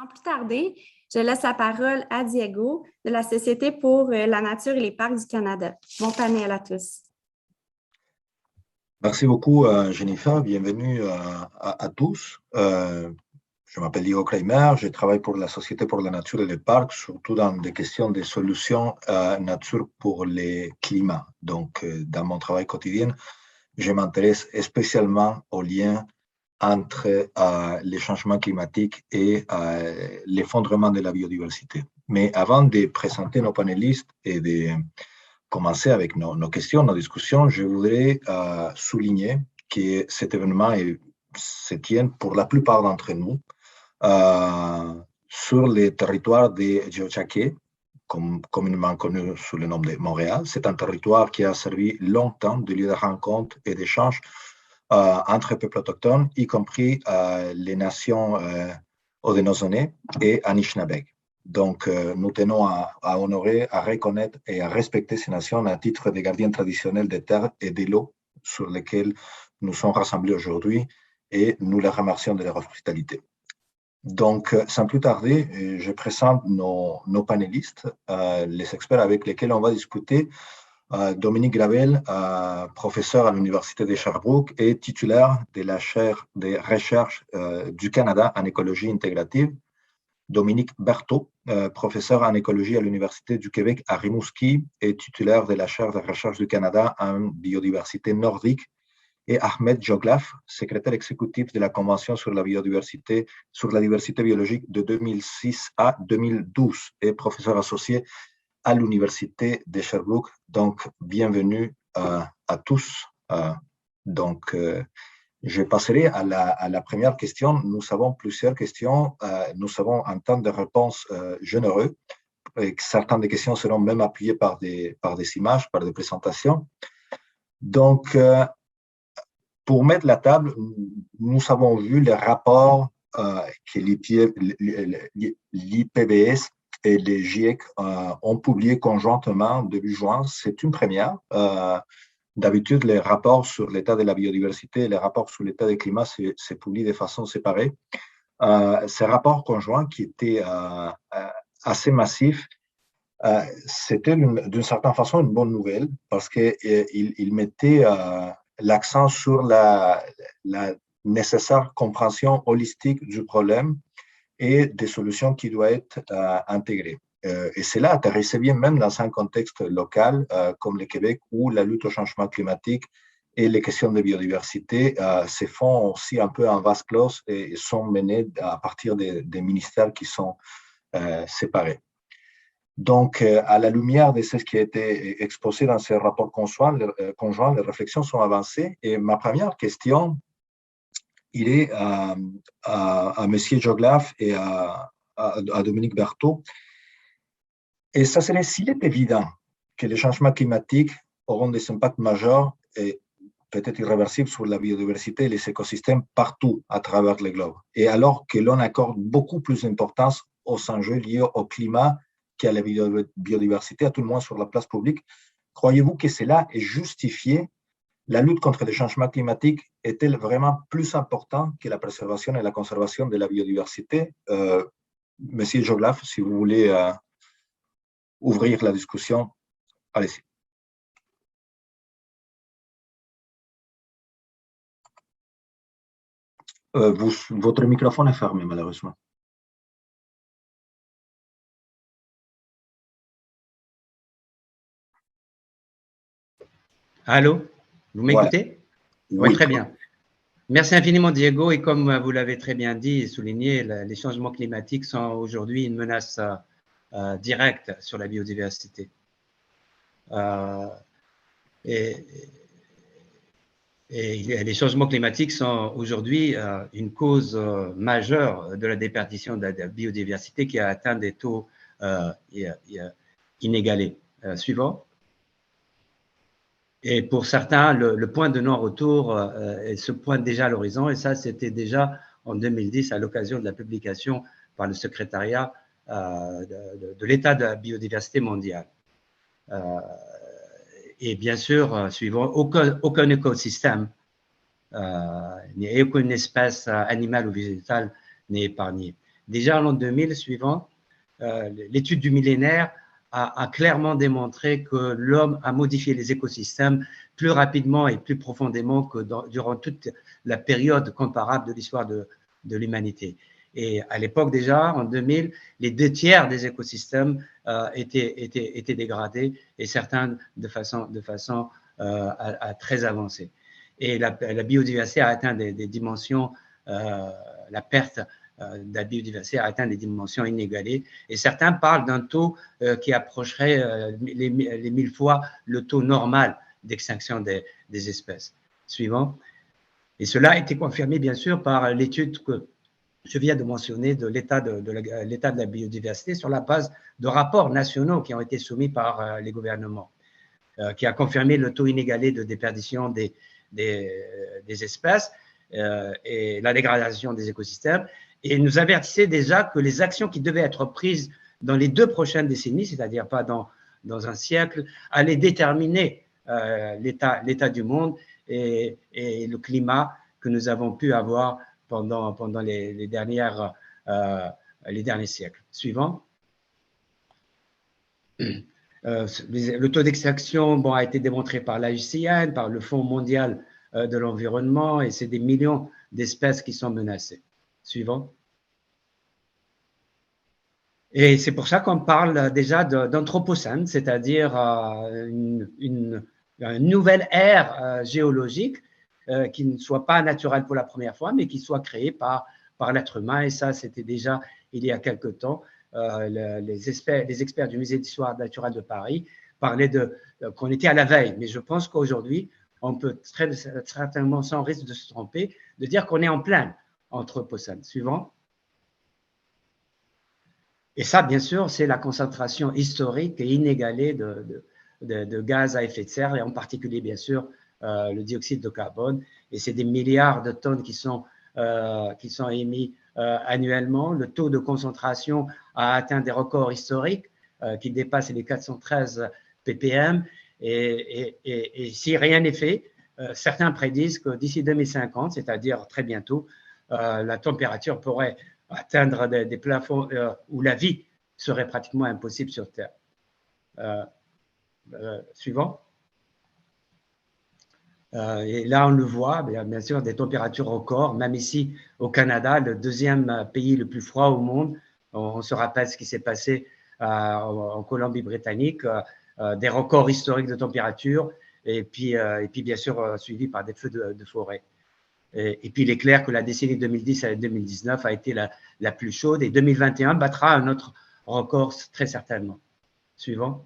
Sans plus tarder, je laisse la parole à Diego de la Société pour la nature et les parcs du Canada. Bon panel à tous. Merci beaucoup, Jennifer. Bienvenue à tous. Je m'appelle Diego Kramer. Je travaille pour la Société pour la nature et les parcs, surtout dans des questions de solutions nature pour les climats. Donc, dans mon travail quotidien, je m'intéresse spécialement aux liens entre les changements climatiques et l'effondrement de la biodiversité. Mais avant de présenter nos panélistes et de commencer avec nos questions, nos discussions, je voudrais souligner que cet événement se tient pour la plupart d'entre nous sur le territoire de Tiohtià:ke, communément connu sous le nom de Montréal. C'est un territoire qui a servi longtemps de lieu de rencontre et d'échange entre peuples autochtones, y compris les nations Haudenosaunee et Anishinaabeg. Donc, nous tenons à honorer, à reconnaître et à respecter ces nations à titre de gardiens traditionnels des terres et de l'eau sur lesquelles nous sommes rassemblés aujourd'hui et nous les remercions de leur hospitalité. Donc, sans plus tarder, je présente nos panélistes, les experts avec lesquels on va discuter. Dominique Gravel, professeur à l'Université de Sherbrooke et titulaire de la chaire de recherche du Canada en écologie intégrative. Dominique Berthaud, professeur en écologie à l'Université du Québec à Rimouski et titulaire de la chaire de recherche du Canada en biodiversité nordique. Et Ahmed Joglaf, secrétaire exécutif de la Convention sur la biodiversité, sur la diversité biologique de 2006 à 2012 et professeur associé à l'Université de Sherbrooke. Donc, bienvenue à tous. Je passerai à la première question. Nous avons plusieurs questions. Nous avons un temps de réponse généreux. Et certaines des questions seront même appuyées par des images, par des présentations. Donc, pour mettre la table, nous avons vu les rapports que l'IPBES et les GIEC ont publiés conjointement début juin. C'est une première. D'habitude, les rapports sur l'état de la biodiversité et les rapports sur l'état du climat se publient de façon séparée. Ces rapports conjoints qui étaient assez massifs, c'était d'une certaine façon une bonne nouvelle parce qu'ils mettaient l'accent sur la nécessaire compréhension holistique du problème et des solutions qui doivent être intégrées. Et cela atterrissait bien même dans un contexte local comme le Québec où la lutte au changement climatique et les questions de biodiversité se font aussi un peu en vase clos et sont menées à partir des ministères qui sont séparés. Donc, à la lumière de ce qui a été exposé dans ces rapports conjoints, les réflexions sont avancées. Et ma première question, il est à M. Joglaf et à Dominique Berthaud. Et ça serait, s'il est évident que les changements climatiques auront des impacts majeurs et peut-être irréversibles sur la biodiversité et les écosystèmes partout à travers le globe, et alors que l'on accorde beaucoup plus d'importance aux enjeux liés au climat qu'à la biodiversité, à tout le moins sur la place publique, croyez-vous que cela est justifié? La lutte contre les changements climatiques est-elle vraiment plus importante que la préservation et la conservation de la biodiversité? Monsieur Joglaf, si vous voulez ouvrir la discussion, allez-y. Votre microphone est fermé, malheureusement. Allô, vous m'écoutez? Oui, très bien. Merci infiniment, Diego. Et comme vous l'avez très bien dit et souligné, les changements climatiques sont aujourd'hui une menace directe sur la biodiversité. Et les changements climatiques sont aujourd'hui une cause majeure de la déperdition de la biodiversité qui a atteint des taux inégalés. Suivant. Et pour certains, le point de non-retour se pointe déjà à l'horizon, et ça, c'était déjà en 2010 à l'occasion de la publication par le secrétariat de l'état de la biodiversité mondiale. Et bien sûr, suivant, aucun écosystème, ni aucune espèce animale ou végétale n'est épargnée. Déjà en l'an 2000 suivant, l'étude du millénaire a clairement démontré que l'homme a modifié les écosystèmes plus rapidement et plus profondément que durant toute la période comparable de l'histoire de l'humanité. Et à l'époque déjà, en 2000, les 2 tiers des écosystèmes étaient dégradés et certains de façon très avancée. Et la biodiversité a atteint des dimensions, la perte de la biodiversité a atteint des dimensions inégalées. Et certains parlent d'un taux qui approcherait les 1000 fois le taux normal d'extinction des espèces. Suivant. Et cela a été confirmé, bien sûr, par l'étude que je viens de mentionner de l'état de la biodiversité sur la base de rapports nationaux qui ont été soumis par les gouvernements, qui a confirmé le taux inégalé de déperdition des espèces et la dégradation des écosystèmes. Et nous avertissait déjà que les actions qui devaient être prises dans les 2 prochaines décennies, c'est-à-dire pas dans un siècle, allaient déterminer l'état du monde et le climat que nous avons pu avoir pendant les derniers siècles. Suivant. Le taux d'extraction a été démontré par l'IUCN, par le Fonds mondial de l'environnement, et c'est des millions d'espèces qui sont menacées. Suivant. Et c'est pour ça qu'on parle déjà d'anthropocène, c'est-à-dire une nouvelle ère géologique qui ne soit pas naturelle pour la première fois, mais qui soit créée par l'être humain. Et ça, c'était déjà il y a quelque temps. Les experts du Musée d'histoire naturelle de Paris parlaient qu'on était à la veille. Mais je pense qu'aujourd'hui, on peut très certainement, sans risque de se tromper, de dire qu'on est en plein anthropocène. Suivant. Et ça, bien sûr, c'est la concentration historique et inégalée de gaz à effet de serre, et en particulier, bien sûr, le dioxyde de carbone. Et c'est des milliards de tonnes qui sont émis annuellement. Le taux de concentration a atteint des records historiques qui dépassent les 413 ppm. Et si rien n'est fait, certains prédisent que d'ici 2050, c'est-à-dire très bientôt, la température pourrait atteindre des plafonds où la vie serait pratiquement impossible sur Terre. Suivant. Et là, on le voit, bien sûr, des températures records, même ici au Canada, le 2e pays le plus froid au monde. On se rappelle ce qui s'est passé en Colombie-Britannique, des records historiques de température, et puis bien sûr, suivi par des feux de forêt. Et puis, il est clair que la décennie 2010 à 2019 a été la plus chaude, et 2021 battra un autre record très certainement. Suivant.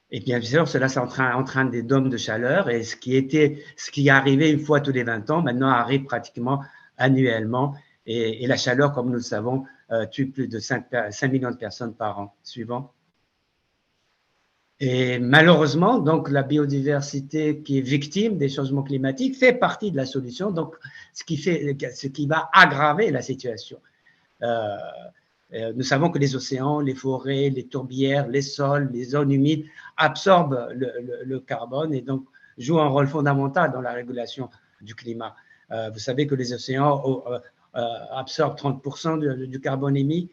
Et bien sûr, cela entraîne des dômes de chaleur, et ce qui arrivait une fois tous les 20 ans, maintenant arrive pratiquement annuellement, et la chaleur, comme nous le savons, tue plus de 5 millions de personnes par an. Suivant. Et malheureusement, donc, la biodiversité qui est victime des changements climatiques fait partie de la solution, donc ce qui va aggraver la situation. Nous savons que les océans, les forêts, les tourbières, les sols, les zones humides absorbent le carbone et donc jouent un rôle fondamental dans la régulation du climat. Vous savez que les océans absorbent 30% du carbone émis,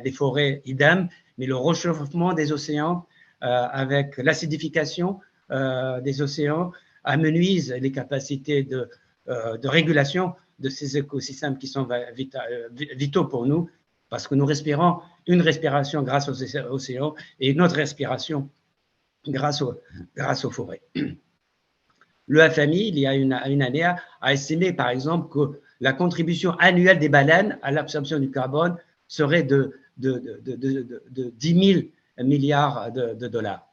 les forêts idem, mais le réchauffement des océans avec l'acidification des océans amenuise les capacités de régulation de ces écosystèmes qui sont vitaux pour nous, parce que nous respirons une respiration grâce aux océans et une autre respiration grâce aux forêts. Le FMI, il y a une année, a estimé par exemple que la contribution annuelle des baleines à l'absorption du carbone serait de 10 000 milliards de dollars.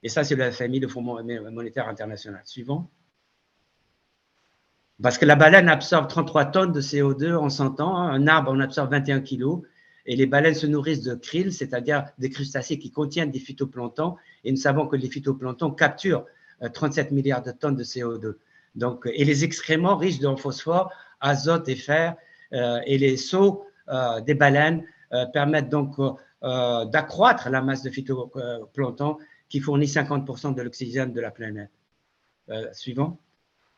Et ça, c'est le FMI, le Fonds monétaire international. Suivant. Parce que la baleine absorbe 33 tonnes de CO2 en 100 ans, un arbre en absorbe 21 kilos, et les baleines se nourrissent de krill, c'est-à-dire des crustacés qui contiennent des phytoplanctons, et nous savons que les phytoplanctons capturent 37 milliards de tonnes de CO2. Donc, et les excréments riches en phosphore, azote et fer, et les seaux des baleines permettent donc d'accroître la masse de phytoplancton qui fournit 50% de l'oxygène de la planète. Suivant.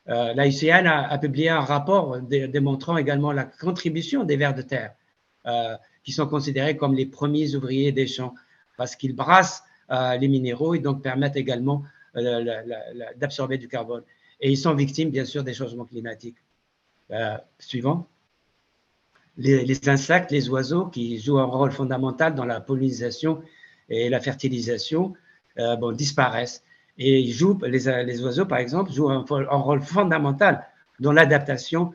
L'IUCN a publié un rapport démontrant également la contribution des vers de terre qui sont considérés comme les premiers ouvriers des champs, parce qu'ils brassent les minéraux et donc permettent également d'absorber du carbone. Et ils sont victimes, bien sûr, des changements climatiques. Suivant. Les insectes, les oiseaux qui jouent un rôle fondamental dans la pollinisation et la fertilisation disparaissent. Et les oiseaux, par exemple, jouent un rôle fondamental dans l'adaptation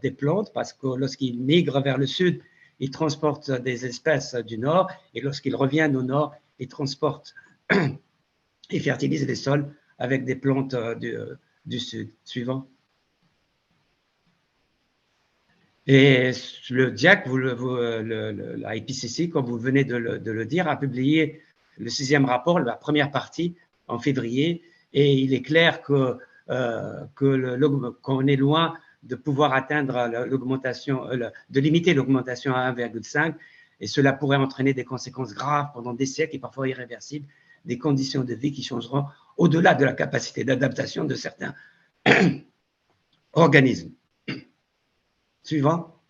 des plantes, parce que lorsqu'ils migrent vers le sud, ils transportent des espèces du nord, et lorsqu'ils reviennent au nord, ils transportent et fertilisent les sols avec des plantes du sud. Suivant. Et le DIAC, la IPCC, comme vous venez de le dire, a publié le 6e rapport, la première partie, en février, et il est clair qu'on est loin de pouvoir atteindre l'augmentation, de limiter l'augmentation à 1,5, et cela pourrait entraîner des conséquences graves pendant des siècles et parfois irréversibles, des conditions de vie qui changeront au-delà de la capacité d'adaptation de certains organismes. Suivant.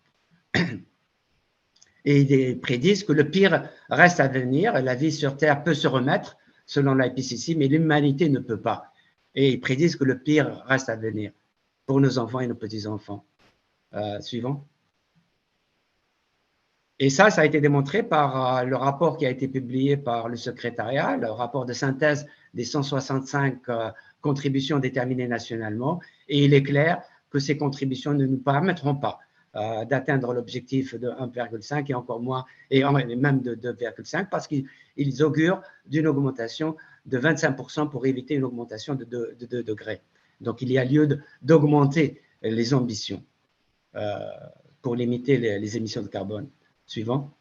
Et ils prédisent que le pire reste à venir. La vie sur Terre peut se remettre, selon l'IPCC, mais l'humanité ne peut pas. Et ils prédisent que le pire reste à venir pour nos enfants et nos petits-enfants. Suivant. Et ça a été démontré par le rapport qui a été publié par le secrétariat, le rapport de synthèse des 165 contributions déterminées nationalement. Et il est clair que ces contributions ne nous permettront pas d'atteindre l'objectif de 1,5 et encore moins, et même de 2,5, parce qu'ils augurent d'une augmentation de 25% pour éviter une augmentation de 2 degrés. Donc, il y a lieu d'augmenter les ambitions pour limiter les émissions de carbone. Suivant.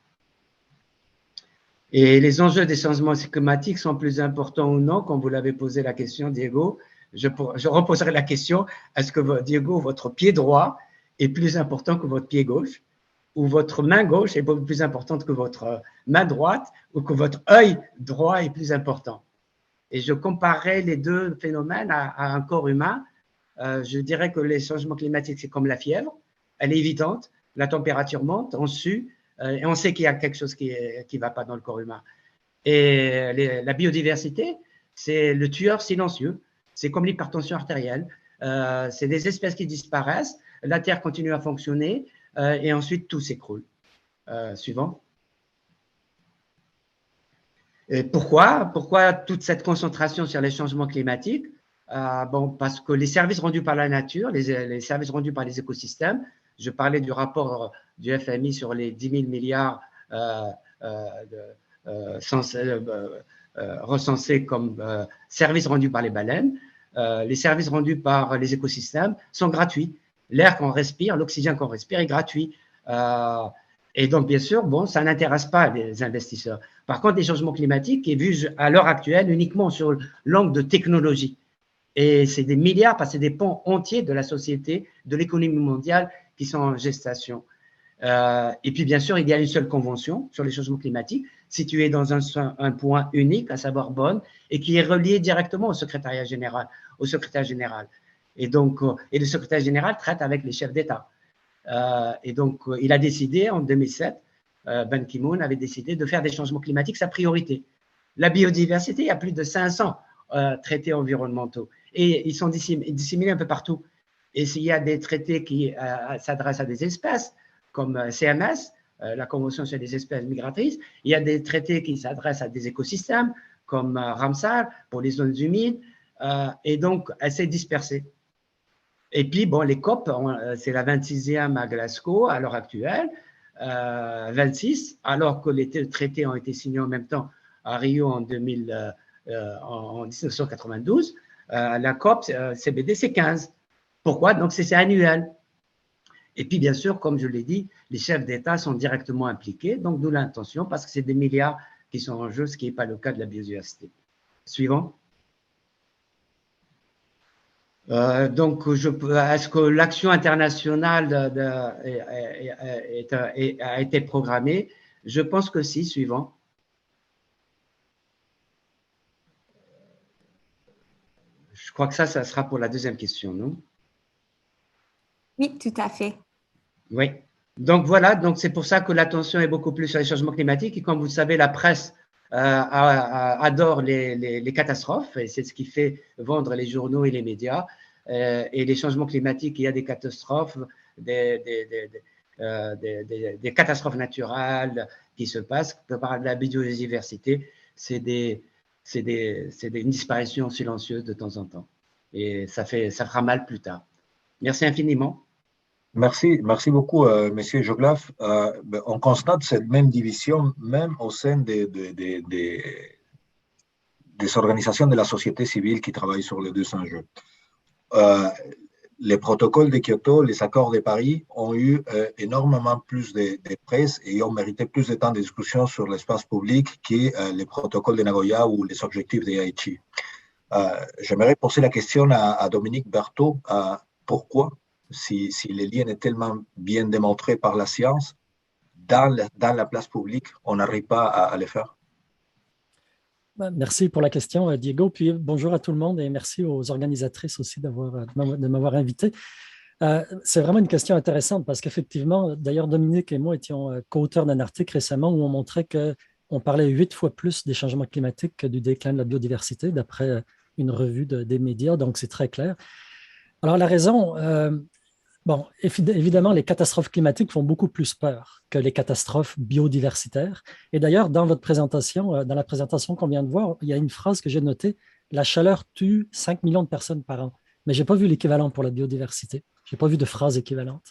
Et les enjeux des changements climatiques sont plus importants ou non, comme vous l'avez posé la question, Diego. Je reposerai la question, est-ce que, Diego, votre pied droit est plus important que votre pied gauche, ou votre main gauche est plus importante que votre main droite, ou que votre œil droit est plus important? Et je comparerai les deux phénomènes à un corps humain. Je dirais que les changements climatiques, c'est comme la fièvre, elle est évidente, la température monte, on sue, et on sait qu'il y a quelque chose qui ne va pas dans le corps humain. Et la biodiversité, c'est le tueur silencieux, c'est comme l'hypertension artérielle, c'est des espèces qui disparaissent, la Terre continue à fonctionner, et ensuite tout s'écroule. Suivant. Et pourquoi toute cette concentration sur les changements climatiques? Parce que les services rendus par la nature, les services rendus par les écosystèmes, je parlais du rapport du FMI sur les 10 000 milliards recensés comme services rendus par les baleines. Les services rendus par les écosystèmes sont gratuits. L'air qu'on respire, l'oxygène qu'on respire est gratuit. Et donc, bien sûr, ça n'intéresse pas les investisseurs. Par contre, les changements climatiques est vu à l'heure actuelle uniquement sur l'angle de technologie. Et c'est des milliards, parce que c'est des pans entiers de la société, de l'économie mondiale qui sont en gestation. Et puis, bien sûr, il y a une seule convention sur les changements climatiques, située dans un point unique, à savoir Bonn, et qui est reliée directement au secrétaire général. Et donc, et le secrétaire général traite avec les chefs d'État. Et donc, il a décidé, en 2007, Ban Ki-moon avait décidé de faire des changements climatiques sa priorité. La biodiversité, il y a plus de 500 traités environnementaux. Et ils sont disséminés un peu partout. Et s'il y a des traités qui s'adressent à des espèces, comme CMS, la Convention sur les espèces migratrices, il y a des traités qui s'adressent à des écosystèmes, comme Ramsar, pour les zones humides, et donc elle s'est dispersée. Et puis, les COP, c'est la 26e à Glasgow à l'heure actuelle, 26, alors que les traités ont été signés en même temps à Rio en 1992. La COP CBD, c'est 15. Pourquoi? Donc, c'est annuel. Et puis, bien sûr, comme je l'ai dit, les chefs d'État sont directement impliqués, donc d'où l'intention, parce que c'est des milliards qui sont en jeu, ce qui n'est pas le cas de la biodiversité. Suivant. Donc, est-ce que l'action internationale a été programmée? Je pense que si. Suivant. Je crois que ça sera pour la deuxième question, non? Oui, tout à fait. Oui. Donc voilà, donc c'est pour ça que l'attention est beaucoup plus sur les changements climatiques. Et comme vous le savez, la presse adore les catastrophes et c'est ce qui fait vendre les journaux et les médias. Et les changements climatiques, il y a des catastrophes, des catastrophes naturelles qui se passent. Par la biodiversité, c'est une disparition silencieuse de temps en temps. Et ça fera mal plus tard. Merci infiniment. Merci beaucoup, Monsieur Joglaf. On constate cette même division même au sein des organisations de la société civile qui travaillent sur les deux enjeux. Les protocoles de Kyoto, les accords de Paris ont eu énormément plus de presse et ont mérité plus de temps de discussion sur l'espace public que les protocoles de Nagoya ou les objectifs de Aichi. J'aimerais poser la question à Dominique Berthaud. Pourquoi, si les liens est tellement bien démontré par la science, dans la place publique, on n'arrive pas à les faire? Merci pour la question, Diego. Puis bonjour à tout le monde et merci aux organisatrices aussi de m'avoir invité. C'est vraiment une question intéressante parce qu'effectivement, d'ailleurs, Dominique et moi étions co-auteurs d'un article récemment où on montrait qu'on parlait 8 fois plus des changements climatiques que du déclin de la biodiversité, d'après une revue des médias, donc c'est très clair. Alors la raison, bon, évidemment, les catastrophes climatiques font beaucoup plus peur que les catastrophes biodiversitaires. Et d'ailleurs, dans votre présentation, dans la présentation qu'on vient de voir, il y a une phrase que j'ai notée, la chaleur tue 5 millions de personnes par an. Mais je n'ai pas vu l'équivalent pour la biodiversité. Je n'ai pas vu de phrase équivalente.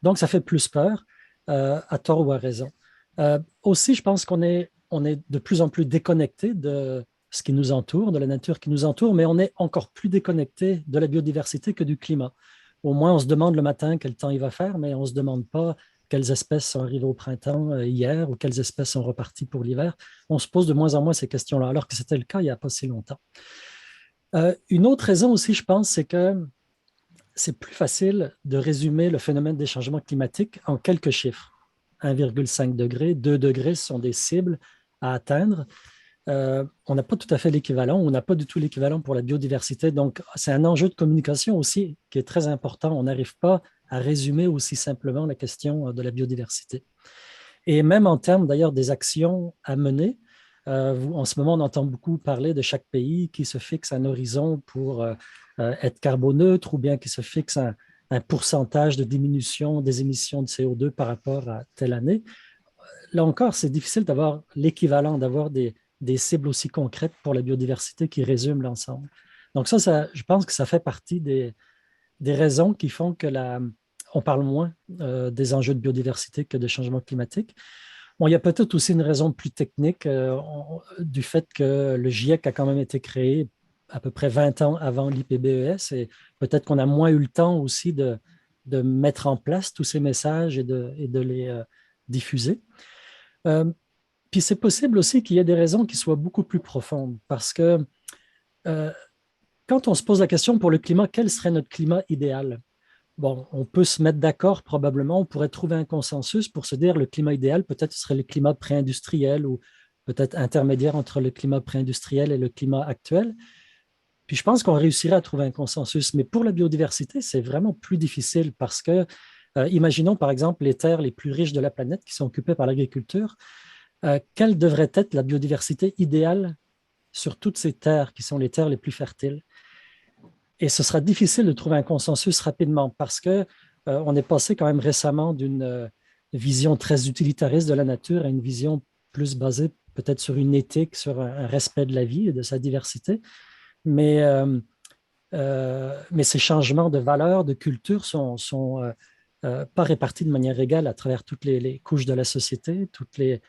Donc, ça fait plus peur, à tort ou à raison. Aussi, je pense qu'on est de plus en plus déconnecté de ce qui nous entoure, de la nature qui nous entoure, mais on est encore plus déconnecté de la biodiversité que du climat. Au moins, on se demande le matin quel temps il va faire, mais on ne se demande pas quelles espèces sont arrivées au printemps hier ou quelles espèces sont reparties pour l'hiver. On se pose de moins en moins ces questions-là, alors que c'était le cas il n'y a pas si longtemps. Une autre raison aussi, je pense, c'est que c'est plus facile de résumer le phénomène des changements climatiques en quelques chiffres. 1,5 degré, 2 degrés sont des cibles à atteindre. On n'a pas tout à fait l'équivalent, on n'a pas du tout l'équivalent pour la biodiversité. Donc, c'est un enjeu de communication aussi qui est très important. On n'arrive pas à résumer aussi simplement la question de la biodiversité. Et même en termes d'ailleurs des actions à mener, en ce moment, on entend beaucoup parler de chaque pays qui se fixe un horizon pour être carboneutre ou bien qui se fixe un pourcentage de diminution des émissions de CO2 par rapport à telle année. Là encore, c'est difficile d'avoir l'équivalent, d'avoir des cibles aussi concrètes pour la biodiversité qui résument l'ensemble. Donc ça, je pense que ça fait partie des raisons qui font que on parle moins des enjeux de biodiversité que de changement climatique. Bon, il y a peut-être aussi une raison plus technique du fait que le GIEC a quand même été créé à peu près 20 ans avant l'IPBES et peut-être qu'on a moins eu le temps aussi de mettre en place tous ces messages et de les diffuser. Puis c'est possible aussi qu'il y ait des raisons qui soient beaucoup plus profondes parce que quand on se pose la question pour le climat, quel serait notre climat idéal? Bon, on peut se mettre d'accord probablement, on pourrait trouver un consensus pour se dire le climat idéal peut-être serait le climat pré-industriel ou peut-être intermédiaire entre le climat pré-industriel et le climat actuel. Puis je pense qu'on réussirait à trouver un consensus, mais pour la biodiversité, c'est vraiment plus difficile parce que imaginons par exemple les terres les plus riches de la planète qui sont occupées par l'agriculture. Quelle devrait être la biodiversité idéale sur toutes ces terres qui sont les terres les plus fertiles? Et ce sera difficile de trouver un consensus rapidement parce qu'on est passé quand même récemment d'une vision très utilitariste de la nature à une vision plus basée peut-être sur une éthique, sur un respect de la vie et de sa diversité. Mais ces changements de valeurs, de culture sont pas répartis de manière égale à travers toutes les couches de la société, toutes les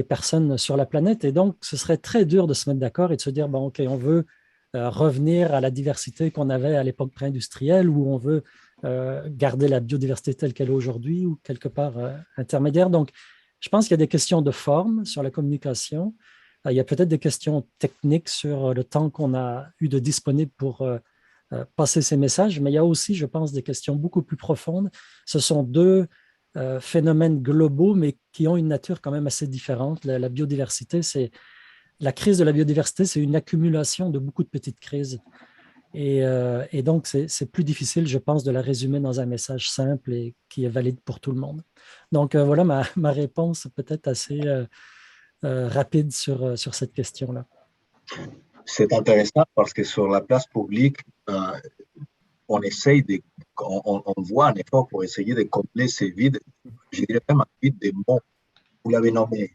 personnes sur la planète. Et donc, ce serait très dur de se mettre d'accord et de se dire, bon, OK, on veut revenir à la diversité qu'on avait à l'époque pré-industrielle ou on veut garder la biodiversité telle qu'elle est aujourd'hui ou quelque part intermédiaire. Donc, je pense qu'il y a des questions de forme sur la communication. Il y a peut-être des questions techniques sur le temps qu'on a eu de disponible pour passer ces messages, mais il y a aussi, je pense, des questions beaucoup plus profondes. Ce sont deux phénomènes globaux, mais qui ont une nature quand même assez différente. La biodiversité, la crise de la biodiversité, c'est une accumulation de beaucoup de petites crises. Et donc, c'est plus difficile, je pense, de la résumer dans un message simple et qui est valide pour tout le monde. Donc, voilà ma réponse peut-être assez rapide sur cette question-là. C'est intéressant parce que sur la place publique, on essaye on voit un effort pour essayer de combler ces vides, je dirais même un vide des mots. Vous l'avez nommé,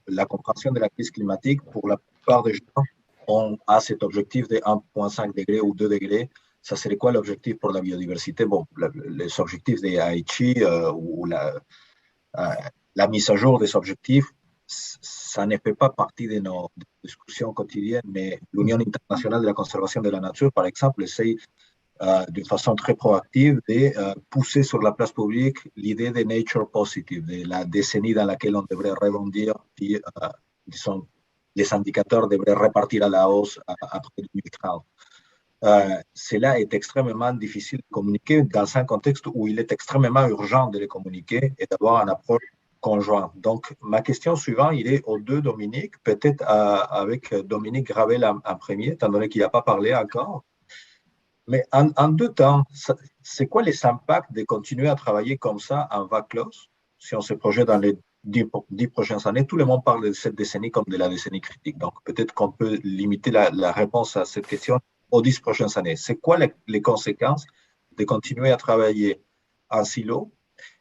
la compréhension de la crise climatique, pour la plupart des gens, on a cet objectif de 1,5 degrés ou 2 degrés. Ça serait quoi l'objectif pour la biodiversité? Bon, les objectifs des Aichi ou la mise à jour des objectifs, ça ne fait pas partie de nos discussions quotidiennes, mais l'Union internationale de la conservation de la nature, par exemple, essaye d'une façon très proactive de pousser sur la place publique l'idée de nature positive, de la décennie dans laquelle on devrait rebondir, puis disons, les indicateurs devraient repartir à la hausse après 2030. Cela est extrêmement difficile de communiquer dans un contexte où il est extrêmement urgent de les communiquer et d'avoir une approche conjointe. Donc, ma question suivante, il est aux deux Dominique, peut-être avec Dominique Gravel en premier, étant donné qu'il n'a pas parlé encore. Mais en deux temps, c'est quoi les impacts de continuer à travailler comme ça en vague close, si on se projette dans les 10 prochaines années? Tout le monde parle de cette décennie comme de la décennie critique. Donc, peut-être qu'on peut limiter la réponse à cette question aux 10 prochaines années. C'est quoi les conséquences de continuer à travailler en silo?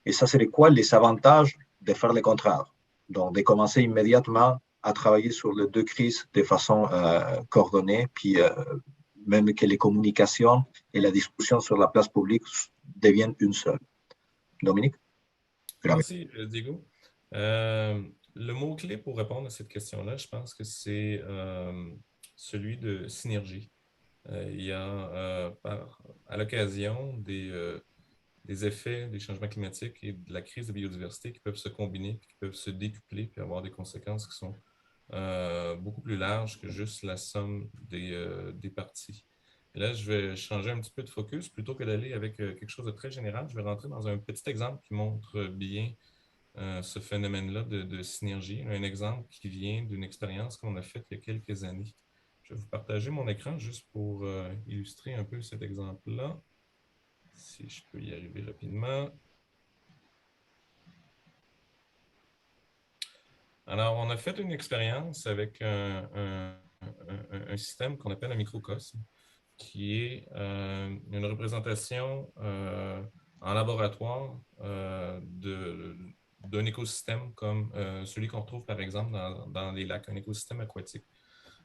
Et ça serait quoi les avantages de faire le contraire? Donc, de commencer immédiatement à travailler sur les deux crises de façon coordonnée, puis même que les communications et la discussion sur la place publique deviennent une seule. Dominique? Merci, Diego. Le mot-clé pour répondre à cette question-là, je pense que c'est celui de synergie. Il y a, à l'occasion des effets des changements climatiques et de la crise de biodiversité qui peuvent se combiner, qui peuvent se décupler, puis avoir des conséquences qui sont beaucoup plus larges que juste la somme des parties. Et là, je vais changer un petit peu de focus. Plutôt que d'aller avec quelque chose de très général, je vais rentrer dans un petit exemple qui montre bien ce phénomène-là de synergie. Un exemple qui vient d'une expérience qu'on a faite il y a quelques années. Je vais vous partager mon écran juste pour illustrer un peu cet exemple-là. Si je peux y arriver rapidement. Alors, on a fait une expérience avec un système qu'on appelle un microcosme, qui est une représentation en laboratoire d'un écosystème comme celui qu'on retrouve par exemple dans les lacs, un écosystème aquatique.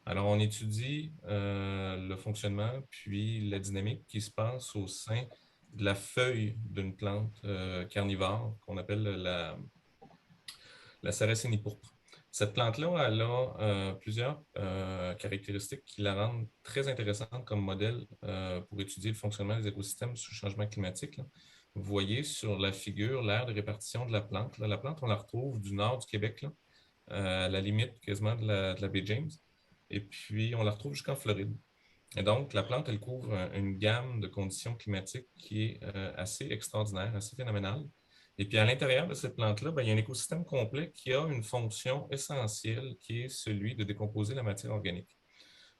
Alors, on étudie le fonctionnement puis la dynamique qui se passe au sein de la feuille d'une plante carnivore qu'on appelle la Sarracénie pourpre. Cette plante-là, elle a plusieurs caractéristiques qui la rendent très intéressante comme modèle pour étudier le fonctionnement des écosystèmes sous changement climatique. Là. Vous voyez sur la figure l'aire de répartition de la plante. Là, la plante, on la retrouve du nord du Québec, là, à la limite quasiment de la baie James. Et puis, on la retrouve jusqu'en Floride. Et donc, la plante, elle couvre une gamme de conditions climatiques qui est assez extraordinaire, assez phénoménale. Et puis, à l'intérieur de cette plante-là, il y a un écosystème complet qui a une fonction essentielle qui est celui de décomposer la matière organique.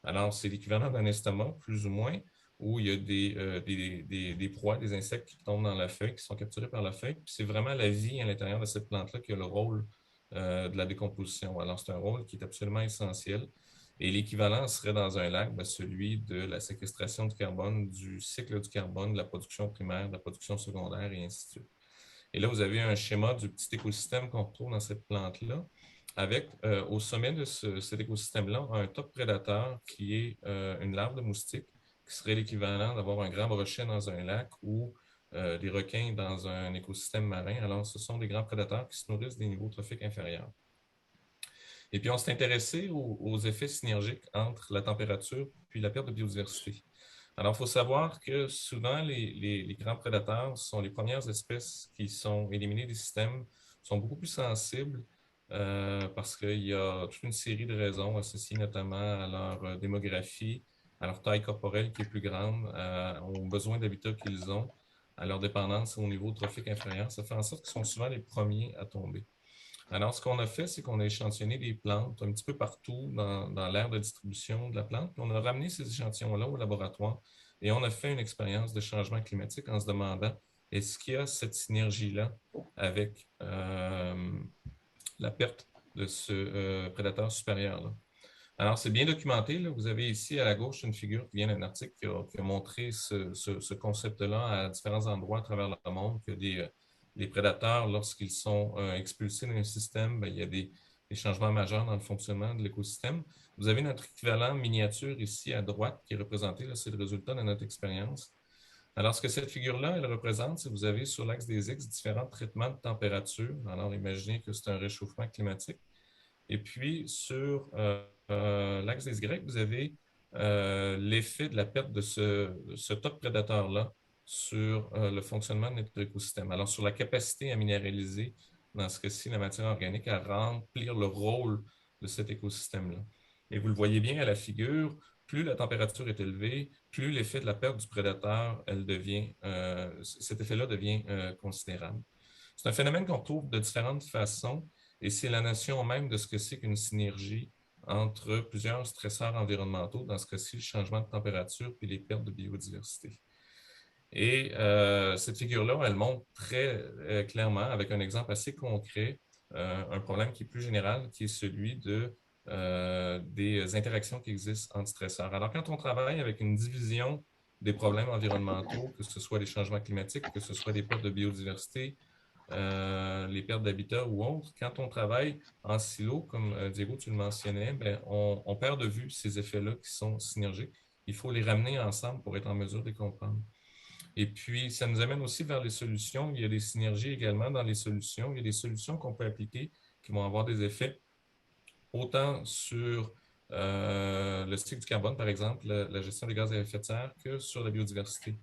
Alors, c'est l'équivalent d'un estomac, plus ou moins, où il y a des proies, des insectes qui tombent dans la feuille, qui sont capturés par la feuille. Puis, c'est vraiment la vie à l'intérieur de cette plante-là qui a le rôle de la décomposition. Alors, c'est un rôle qui est absolument essentiel. Et l'équivalent serait dans un lac, celui de la séquestration du carbone, du cycle du carbone, de la production primaire, de la production secondaire, et ainsi de suite. Et là, vous avez un schéma du petit écosystème qu'on retrouve dans cette plante-là, avec au sommet de cet écosystème-là un top prédateur qui est une larve de moustique, qui serait l'équivalent d'avoir un grand brochet dans un lac ou des requins dans un écosystème marin. Alors, ce sont des grands prédateurs qui se nourrissent des niveaux trophiques inférieurs. Et puis, on s'est intéressé aux effets synergiques entre la température puis la perte de biodiversité. Alors, il faut savoir que souvent, les grands prédateurs sont les premières espèces qui sont éliminées des systèmes, sont beaucoup plus sensibles parce qu'il y a toute une série de raisons associées notamment à leur démographie, à leur taille corporelle qui est plus grande, aux besoins d'habitat qu'ils ont, à leur dépendance au niveau trophique inférieur. Ça fait en sorte qu'ils sont souvent les premiers à tomber. Alors, ce qu'on a fait, c'est qu'on a échantillonné des plantes un petit peu partout dans l'aire de distribution de la plante. Puis on a ramené ces échantillons-là au laboratoire Et on a fait une expérience de changement climatique en se demandant est-ce qu'il y a cette synergie-là avec la perte de ce prédateur supérieur-là. Alors, c'est bien documenté. Là. Vous avez ici à la gauche une figure qui vient d'un article qui a montré ce concept-là à différents endroits à travers le monde, que les prédateurs, lorsqu'ils sont expulsés d'un système, bien, il y a des changements majeurs dans le fonctionnement de l'écosystème. Vous avez notre équivalent miniature ici à droite qui est représenté, c'est le résultat de notre expérience. Alors, ce que cette figure-là, elle représente, c'est que vous avez sur l'axe des X différents traitements de température. Alors, imaginez que c'est un réchauffement climatique. Et puis, sur l'axe des Y, vous avez l'effet de la perte de ce top prédateur-là sur le fonctionnement de notre écosystème. Alors, sur la capacité à minéraliser, dans ce cas-ci, la matière organique, à remplir le rôle de cet écosystème-là. Et vous le voyez bien à la figure, plus la température est élevée, plus l'effet de la perte du prédateur, cet effet-là devient considérable. C'est un phénomène qu'on retrouve de différentes façons et c'est la notion même de ce que c'est qu'une synergie entre plusieurs stresseurs environnementaux, dans ce cas-ci, le changement de température puis les pertes de biodiversité. Et cette figure-là, elle montre très clairement, avec un exemple assez concret, un problème qui est plus général, qui est celui des interactions qui existent entre stresseurs. Alors, quand on travaille avec une division des problèmes environnementaux, que ce soit les changements climatiques, que ce soit des pertes de biodiversité, les pertes d'habitat ou autres, quand on travaille en silo, comme Diego, tu le mentionnais, bien, on perd de vue ces effets-là qui sont synergiques. Il faut les ramener ensemble pour être en mesure de les comprendre. Et puis, ça nous amène aussi vers les solutions. Il y a des synergies également dans les solutions. Il y a des solutions qu'on peut appliquer qui vont avoir des effets autant sur le cycle du carbone, par exemple, la gestion des gaz à effet de serre, que sur la biodiversité.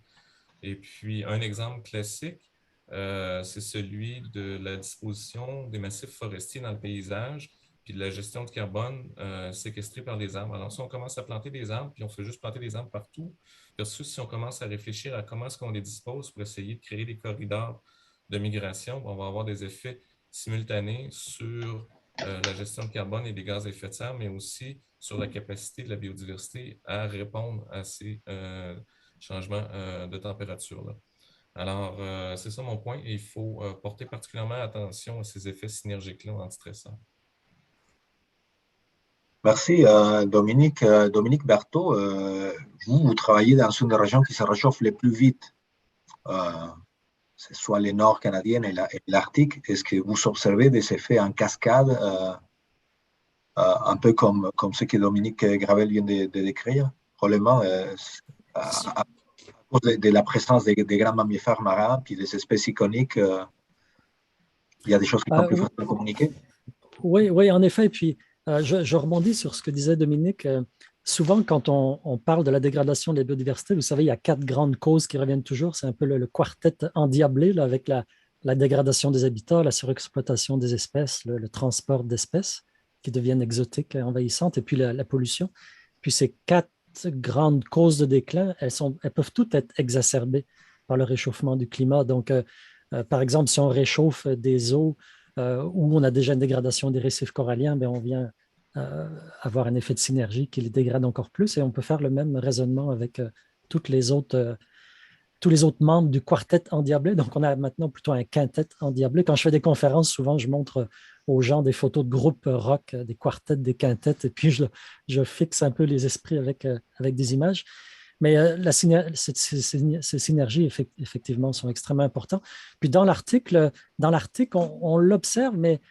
Et puis, un exemple classique, c'est celui de la disposition des massifs forestiers dans le paysage, puis de la gestion de carbone séquestrée par les arbres. Alors, si on commence à planter des arbres, puis on fait juste planter des arbres partout, versus si on commence à réfléchir à comment est-ce qu'on les dispose pour essayer de créer des corridors de migration, on va avoir des effets simultanés sur la gestion de carbone et des gaz à effet de serre, mais aussi sur la capacité de la biodiversité à répondre à ces changements de température-là. Alors, c'est ça mon point, et il faut porter particulièrement attention à ces effets synergiques-là antistressants. Merci, Dominique. Dominique Berthaud, vous travaillez dans une des régions qui se réchauffe le plus vite, ce soit les nord canadiens et l'Arctique. Est-ce que vous observez des effets en cascade, un peu comme ce que Dominique Gravel vient de décrire, probablement à cause de la présence des grands mammifères marins, puis des espèces iconiques, il y a des choses qui sont plus faciles à communiquer? Oui, en effet. Puis, je rebondis sur ce que disait Dominique. Souvent, quand on parle de la dégradation de la biodiversité, vous savez, il y a 4 grandes causes qui reviennent toujours. C'est un peu le quartet endiablé là, avec la dégradation des habitats, la surexploitation des espèces, le transport d'espèces qui deviennent exotiques, envahissantes, et puis la pollution. Puis ces 4 grandes causes de déclin, elles peuvent toutes être exacerbées par le réchauffement du climat. Donc, par exemple, si on réchauffe des eaux où on a déjà une dégradation des récifs coralliens, bien, on vient avoir un effet de synergie qui les dégrade encore plus, et on peut faire le même raisonnement avec tous les autres membres du quartet endiablé. Donc, on a maintenant plutôt un quintet endiablé. Quand je fais des conférences, souvent, je montre aux gens des photos de groupes rock, des quartets, des quintettes, et puis je fixe un peu les esprits avec des images. Mais ces synergies, effectivement, sont extrêmement importantes. Puis dans l'Arctique, on l'observe, mais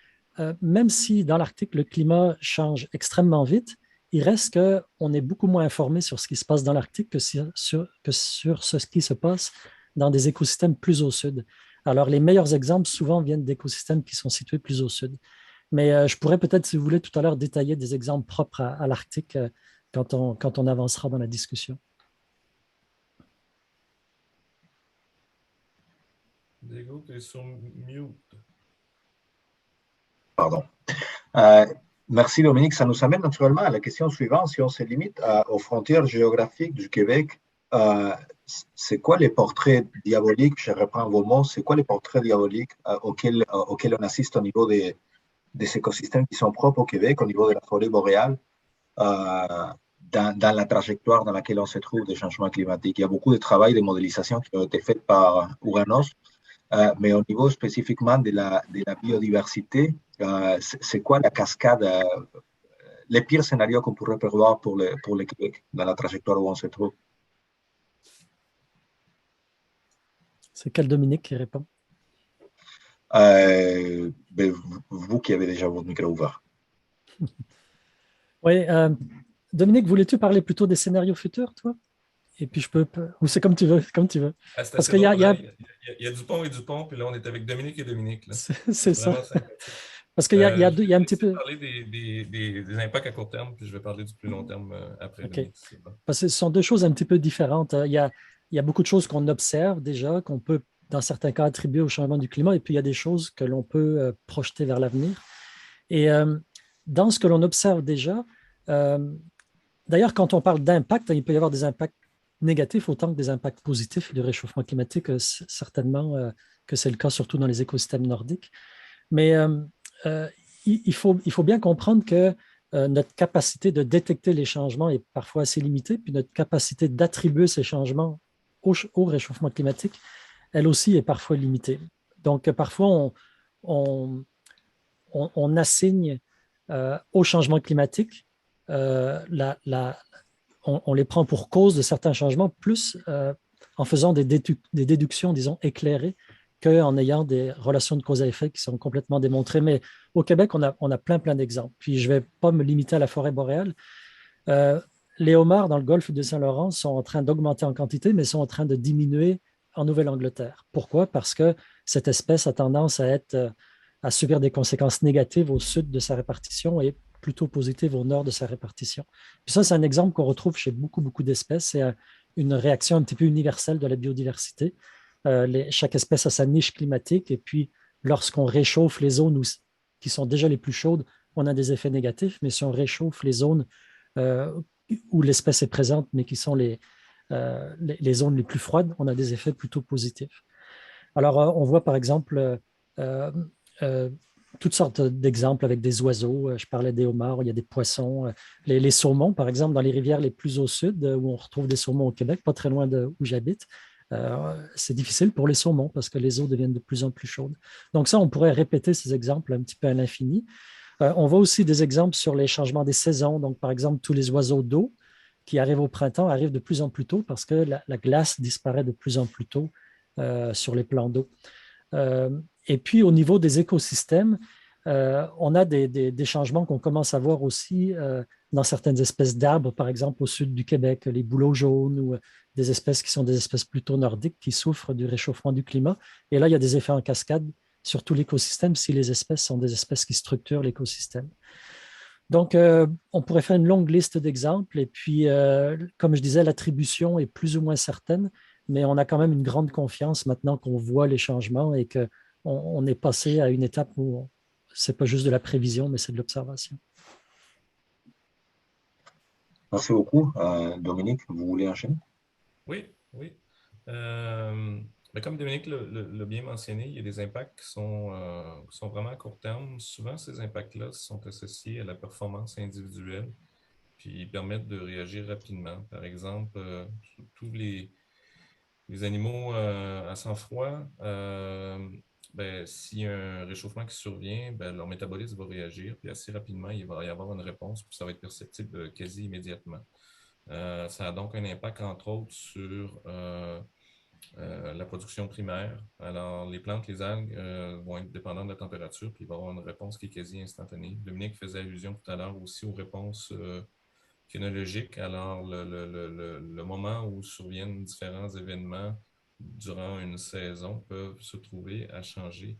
même si dans l'Arctique, le climat change extrêmement vite, il reste qu'on est beaucoup moins informé sur ce qui se passe dans l'Arctique que sur ce qui se passe dans des écosystèmes plus au sud. Alors, les meilleurs exemples, souvent, viennent d'écosystèmes qui sont situés plus au sud. Mais je pourrais peut-être, si vous voulez, tout à l'heure, détailler des exemples propres à l'Arctique quand on avancera dans la discussion. Diego, tu es sur mute. Pardon. Merci Dominique. Ça nous amène naturellement à la question suivante. Si on se limite aux frontières géographiques du Québec, c'est quoi les portraits diaboliques, je reprends vos mots, c'est quoi les portraits diaboliques auxquels on assiste au niveau des écosystèmes qui sont propres au Québec, au niveau de la forêt boréale, dans la trajectoire dans laquelle on se trouve des changements climatiques. Il y a beaucoup de travail de modélisation qui a été fait par Ouranos, mais au niveau spécifiquement de la biodiversité, c'est quoi la cascade, les pires scénarios qu'on pourrait prévoir pour le Québec dans la trajectoire où on se trouve? C'est quel Dominique qui répond? Ben, vous qui avez déjà votre micro ouvert. Oui, Dominique, voulais-tu parler plutôt des scénarios futurs, toi? Et puis je peux, ou c'est comme tu veux, comme tu veux. Ah, c'est Parce assez qu'il y a, drôle, il y a- hein. Il y a Dupont et Dupont, puis là, on est avec Dominique et Dominique. Là. c'est ça. Vraiment sympathique. Parce qu'il y a, il y a, Je vais il y a un te petit laisser peu. parler des impacts à court terme, puis je vais parler du plus long terme après OK. Dominique. Si c'est bon. Parce que ce sont deux choses un petit peu différentes. Il y a beaucoup de choses qu'on observe déjà, qu'on peut, dans certains cas, attribuer au changement du climat, et puis il y a des choses que l'on peut projeter vers l'avenir. Et dans ce que l'on observe déjà, euh, d'ailleurs, quand on parle d'impact, il peut y avoir des impacts négatifs autant que des impacts positifs du réchauffement climatique, certainement que c'est le cas surtout dans les écosystèmes nordiques. Mais euh, il faut bien comprendre que notre capacité de détecter les changements est parfois assez limitée, puis notre capacité d'attribuer ces changements au réchauffement climatique, elle aussi est parfois limitée. Donc, parfois, on, on assigne au changement climatique, on les prend pour cause de certains changements, plus en faisant des déductions, disons, éclairées, qu'en ayant des relations de cause à effet qui sont complètement démontrées. Mais au Québec, on a plein d'exemples. Puis je ne vais pas me limiter à la forêt boréale. Euh, les homards dans le golfe de Saint-Laurent sont en train d'augmenter en quantité, mais sont en train de diminuer en Nouvelle-Angleterre. Pourquoi? Parce que cette espèce a tendance à subir des conséquences négatives au sud de sa répartition et plutôt positives au nord de sa répartition. Puis ça, c'est un exemple qu'on retrouve chez beaucoup d'espèces. C'est une réaction un petit peu universelle de la biodiversité. Chaque espèce a sa niche climatique et puis lorsqu'on réchauffe les zones qui sont déjà les plus chaudes, on a des effets négatifs, mais si on réchauffe les zones euh, où l'espèce est présente, mais qui sont les zones les plus froides, on a des effets plutôt positifs. Alors, on voit par exemple euh, euh, toutes sortes d'exemples avec des oiseaux. Je parlais des homards, il y a des poissons. Les saumons, par exemple, dans les rivières les plus au sud, où on retrouve des saumons au Québec, pas très loin où j'habite, c'est difficile pour les saumons parce que les eaux deviennent de plus en plus chaudes. Donc ça, on pourrait répéter ces exemples un petit peu à l'infini. On voit aussi des exemples sur les changements des saisons. Donc, par exemple, tous les oiseaux d'eau qui arrivent au printemps arrivent de plus en plus tôt parce que la glace disparaît de plus en plus tôt sur les plans d'eau. Et puis, au niveau des écosystèmes, on a des changements qu'on commence à voir aussi dans certaines espèces d'arbres, par exemple au sud du Québec, les bouleaux jaunes ou des espèces qui sont des espèces plutôt nordiques qui souffrent du réchauffement du climat. Et là, il y a des effets en cascade sur tout l'écosystème si les espèces sont des espèces qui structurent l'écosystème. Donc, on pourrait faire une longue liste d'exemples. Et puis, comme je disais, l'attribution est plus ou moins certaine, mais on a quand même une grande confiance maintenant qu'on voit les changements et qu'on est passé à une étape où ce n'est pas juste de la prévision, mais c'est de l'observation. Merci beaucoup. Dominique, vous voulez enchaîner? Oui, oui. Ben, comme Dominique l'a bien mentionné, il y a des impacts qui sont vraiment à court terme. Souvent, ces impacts-là sont associés à la performance individuelle, puis ils permettent de réagir rapidement. Par exemple, tous les animaux à sang froid, ben, s'il y a un réchauffement qui survient, ben, leur métabolisme va réagir, puis assez rapidement, il va y avoir une réponse, puis ça va être perceptible quasi immédiatement. Ça a donc un impact, entre autres, sur la production primaire. Alors, les plantes, les algues vont être dépendantes de la température, puis il va y avoir une réponse qui est quasi instantanée. Dominique faisait allusion tout à l'heure aussi aux réponses phénologiques. Alors, le moment où surviennent différents événements durant une saison peuvent se trouver à changer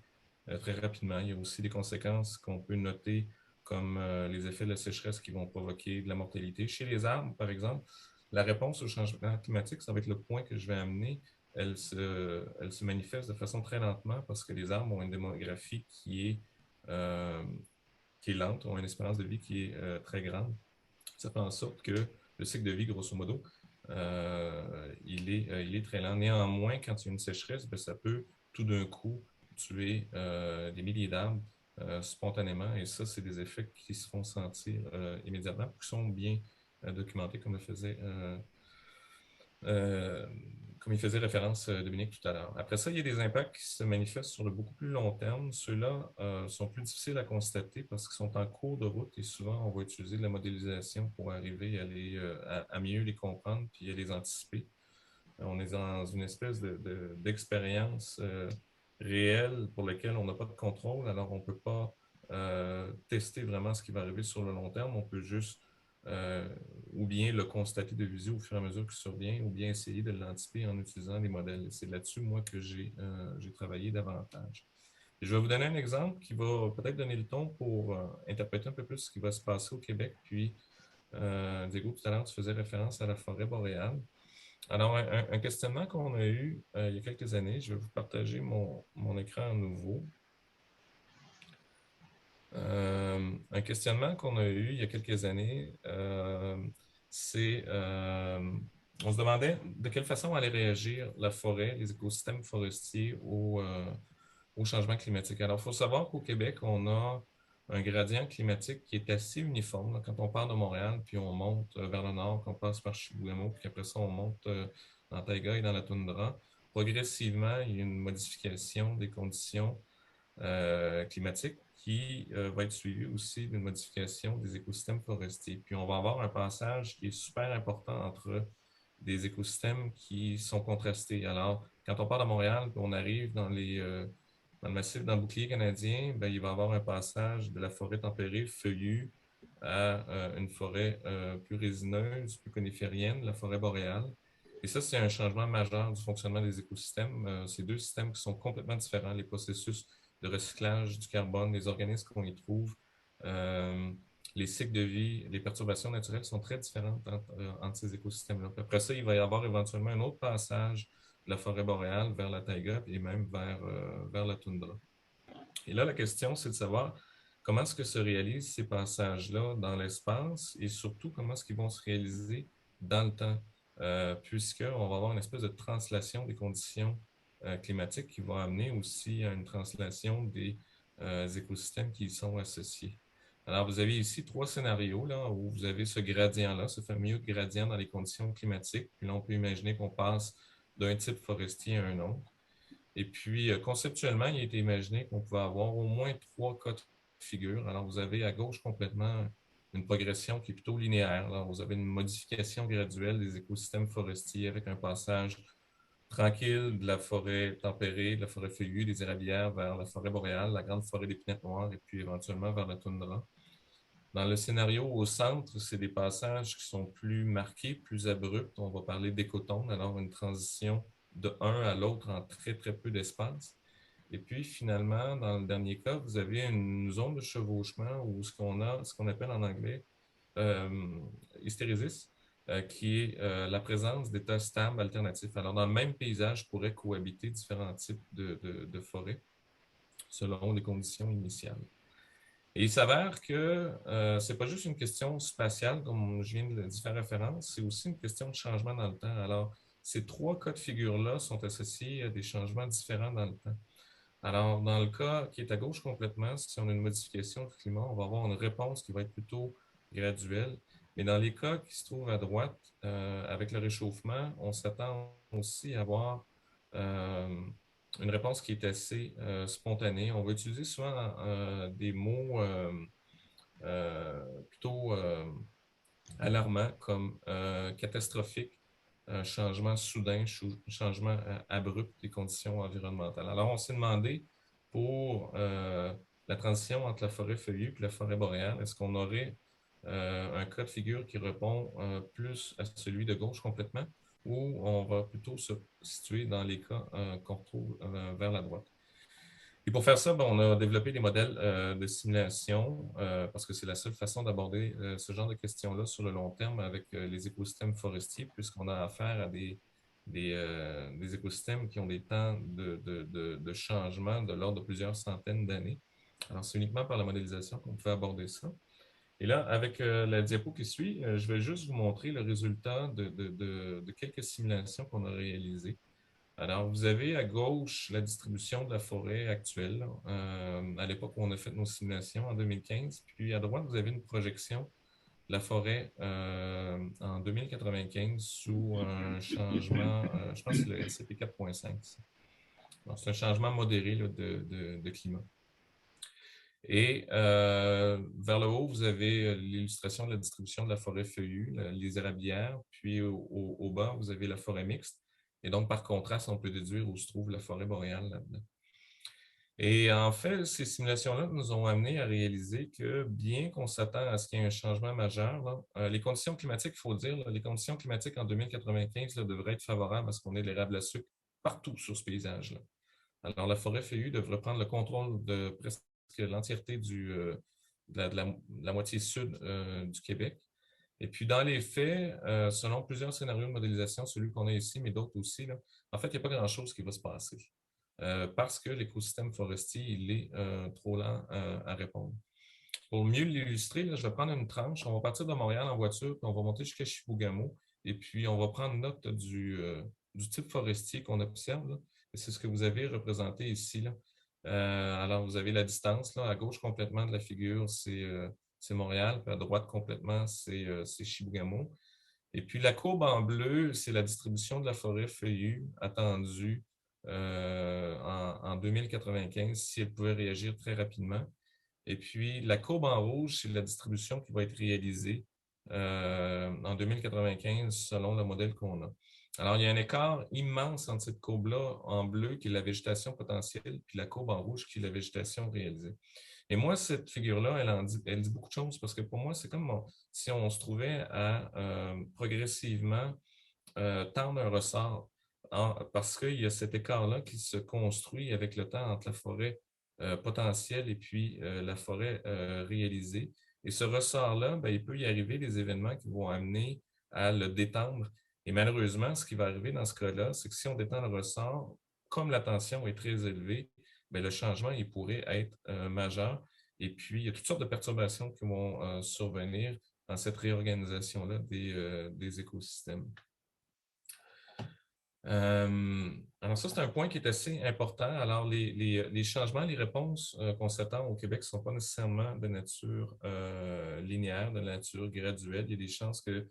très rapidement. Il y a aussi des conséquences qu'on peut noter comme les effets de la sécheresse qui vont provoquer de la mortalité. Chez les arbres, par exemple, la réponse au changement climatique, ça va être le point que je vais amener. Elle se manifeste de façon très lentement parce que les arbres ont une démographie qui est lente, ont une espérance de vie qui est très grande. Ça fait en sorte que le cycle de vie, grosso modo, il est très lent. Néanmoins, quand il y a une sécheresse, ben, ça peut tout d'un coup tuer des milliers d'arbres spontanément. Et ça, c'est des effets qui se font sentir immédiatement, qui sont bien documenté comme comme il faisait référence Dominique tout à l'heure. Après ça, il y a des impacts qui se manifestent sur le beaucoup plus long terme. Ceux-là sont plus difficiles à constater parce qu'ils sont en cours de route et souvent, on va utiliser de la modélisation pour arriver à mieux les comprendre puis à les anticiper. On est dans une espèce d'expérience réelle pour laquelle on n'a pas de contrôle, alors on ne peut pas tester vraiment ce qui va arriver sur le long terme. On peut juste ou bien le constater de visu au fur et à mesure qu'il survient, ou bien essayer de l'anticiper en utilisant des modèles. C'est là-dessus, moi, que j'ai travaillé davantage. Et je vais vous donner un exemple qui va peut-être donner le ton pour interpréter un peu plus ce qui va se passer au Québec. Puis, Diego, tout à l'heure, tu faisais référence à la forêt boréale. Alors, un questionnement qu'on a eu il y a quelques années, je vais vous partager mon écran à nouveau. Un questionnement qu'on a eu il y a quelques années, c'est on se demandait de quelle façon allait réagir la forêt, les écosystèmes forestiers au changement climatique. Alors, il faut savoir qu'au Québec, on a un gradient climatique qui est assez uniforme. Quand on part de Montréal, puis on monte vers le nord, qu'on passe par Chibougamau, puis après ça, on monte dans la taïga et dans la toundra, progressivement, il y a une modification des conditions climatique qui va être suivi aussi d'une modification des écosystèmes forestiers. Puis on va avoir un passage qui est super important entre des écosystèmes qui sont contrastés. Alors, quand on part de Montréal, puis on arrive dans le massif, dans le bouclier canadien, bien, il va y avoir un passage de la forêt tempérée feuillue à une forêt plus résineuse, plus coniférienne, la forêt boréale. Et ça, c'est un changement majeur du fonctionnement des écosystèmes. C'est deux systèmes qui sont complètement différents. Les processus de recyclage du carbone, les organismes qu'on y trouve, les cycles de vie, les perturbations naturelles sont très différentes entre ces écosystèmes-là. Après ça, il va y avoir éventuellement un autre passage de la forêt boréale vers la taïga et même vers la toundra. Et là, la question, c'est de savoir comment est-ce que se réalisent ces passages-là dans l'espace et surtout comment est-ce qu'ils vont se réaliser dans le temps, puisqu'on va avoir une espèce de translation des conditions climatiques qui va amener aussi à une translation des écosystèmes qui y sont associés. Alors, vous avez ici trois scénarios là, où vous avez ce gradient-là, ce fameux gradient dans les conditions climatiques. Puis là, on peut imaginer qu'on passe d'un type forestier à un autre. Et puis, conceptuellement, il a été imaginé qu'on pouvait avoir au moins trois cas de figure. Alors, vous avez à gauche complètement une progression qui est plutôt linéaire. Alors, vous avez une modification graduelle des écosystèmes forestiers avec un passage tranquille de la forêt tempérée, de la forêt feuillue, des érablières vers la forêt boréale, la grande forêt d'épinettes noires et puis éventuellement vers la toundra. Dans le scénario au centre, c'est des passages qui sont plus marqués, plus abrupts. On va parler d'écotones, alors une transition de un à l'autre en très, très peu d'espace. Et puis, finalement, dans le dernier cas, vous avez une zone de chevauchement où ce qu'on appelle en anglais hystérésis, qui est la présence d'états stables alternatifs. Alors, dans le même paysage, pourraient cohabiter différents types de forêts selon les conditions initiales. Et il s'avère que ce n'est pas juste une question spatiale, comme je viens d'y faire référence, c'est aussi une question de changement dans le temps. Alors, ces trois cas de figure-là sont associés à des changements différents dans le temps. Alors, dans le cas qui est à gauche complètement, si on a une modification du climat, on va avoir une réponse qui va être plutôt graduelle. Mais dans les cas qui se trouvent à droite, avec le réchauffement, on s'attend aussi à avoir une réponse qui est assez spontanée. On va utiliser souvent des mots plutôt alarmants comme catastrophique, changement soudain, changement abrupt des conditions environnementales. Alors, on s'est demandé pour la transition entre la forêt feuillue et la forêt boréale, est-ce qu'on aurait un cas de figure qui répond plus à celui de gauche complètement, ou on va plutôt se situer dans les cas qu'on retrouve vers la droite. Et pour faire ça, on a développé des modèles de simulation parce que c'est la seule façon d'aborder ce genre de questions-là sur le long terme avec les écosystèmes forestiers, puisqu'on a affaire à des écosystèmes qui ont des temps de changement de l'ordre de plusieurs centaines d'années. Alors, c'est uniquement par la modélisation qu'on peut aborder ça. Et là, avec la diapo qui suit, je vais juste vous montrer le résultat de quelques simulations qu'on a réalisées. Alors, vous avez à gauche la distribution de la forêt actuelle à l'époque où on a fait nos simulations en 2015. Puis à droite, vous avez une projection la forêt en 2095 sous un changement, je pense que c'est le LCP 4.5. C'est un changement modéré là, de climat. Et vers le haut, vous avez l'illustration de la distribution de la forêt feuillue, les érablières, puis au bas, vous avez la forêt mixte. Et donc, par contraste, on peut déduire où se trouve la forêt boréale là-dedans. Et en fait, ces simulations-là nous ont amené à réaliser que bien qu'on s'attend à ce qu'il y ait un changement majeur, là, les conditions climatiques, il faut dire, là, les conditions climatiques en 2095 là, devraient être favorables à ce qu'on ait de l'érable à sucre partout sur ce paysage-là. Alors, la forêt feuillue devrait prendre le contrôle de presque l'entièreté de la moitié sud du Québec. Et puis, dans les faits, selon plusieurs scénarios de modélisation, celui qu'on a ici, mais d'autres aussi, là, en fait, il n'y a pas grand-chose qui va se passer parce que l'écosystème forestier, il est trop lent à répondre. Pour mieux l'illustrer, je vais prendre une tranche. On va partir de Montréal en voiture, puis on va monter jusqu'à Chibougamau, et puis on va prendre note du type forestier qu'on observe. C'est ce que vous avez représenté ici, là. Alors, vous avez la distance. Là, à gauche complètement de la figure, c'est Montréal, puis à droite complètement, c'est Chibougamau. Et puis, la courbe en bleu, c'est la distribution de la forêt feuillue attendue en 2095, si elle pouvait réagir très rapidement. Et puis, la courbe en rouge, c'est la distribution qui va être réalisée en 2095 selon le modèle qu'on a. Alors, il y a un écart immense entre cette courbe-là en bleu, qui est la végétation potentielle, puis la courbe en rouge, qui est la végétation réalisée. Et moi, cette figure-là, elle dit beaucoup de choses, parce que pour moi, c'est comme si on se trouvait à progressivement tendre un ressort, parce qu'il y a cet écart-là qui se construit avec le temps entre la forêt potentielle et puis la forêt réalisée. Et ce ressort-là, ben, il peut y arriver des événements qui vont amener à le détendre. Et malheureusement, ce qui va arriver dans ce cas-là, c'est que si on détend le ressort, comme la tension est très élevée, bien, le changement il pourrait être majeur. Et puis, il y a toutes sortes de perturbations qui vont survenir dans cette réorganisation-là des écosystèmes. Alors ça, c'est un point qui est assez important. Alors, les changements, les réponses qu'on s'attend au Québec ne sont pas nécessairement de nature linéaire, de nature graduelle. Il y a des chances que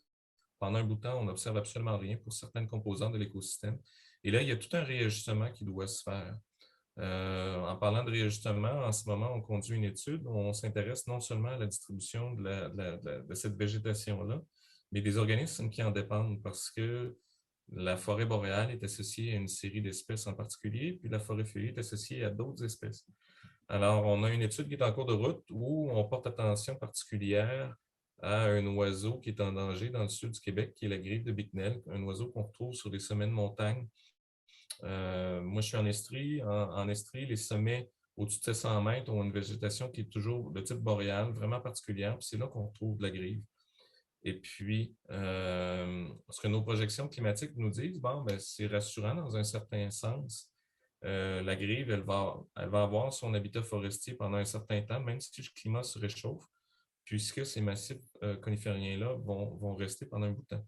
pendant un bout de temps, on n'observe absolument rien pour certaines composantes de l'écosystème. Et là, il y a tout un réajustement qui doit se faire. En parlant de réajustement, en ce moment, on conduit une étude où on s'intéresse non seulement à la distribution de cette végétation-là, mais des organismes qui en dépendent, parce que la forêt boréale est associée à une série d'espèces en particulier, puis la forêt feuillue est associée à d'autres espèces. Alors, on a une étude qui est en cours de route où on porte attention particulière à un oiseau qui est en danger dans le sud du Québec, qui est la grive de Bicknell, un oiseau qu'on retrouve sur les sommets de montagne. Moi, je suis en Estrie. En Estrie, les sommets au-dessus de 700 mètres ont une végétation qui est toujours de type boréal, vraiment particulière. C'est là qu'on retrouve de la grive. Et puis, ce que nos projections climatiques nous disent, bon, ben, c'est rassurant dans un certain sens. La grive, elle va avoir son habitat forestier pendant un certain temps, même si le climat se réchauffe, puisque ces massifs conifériens-là vont rester pendant un bout de temps.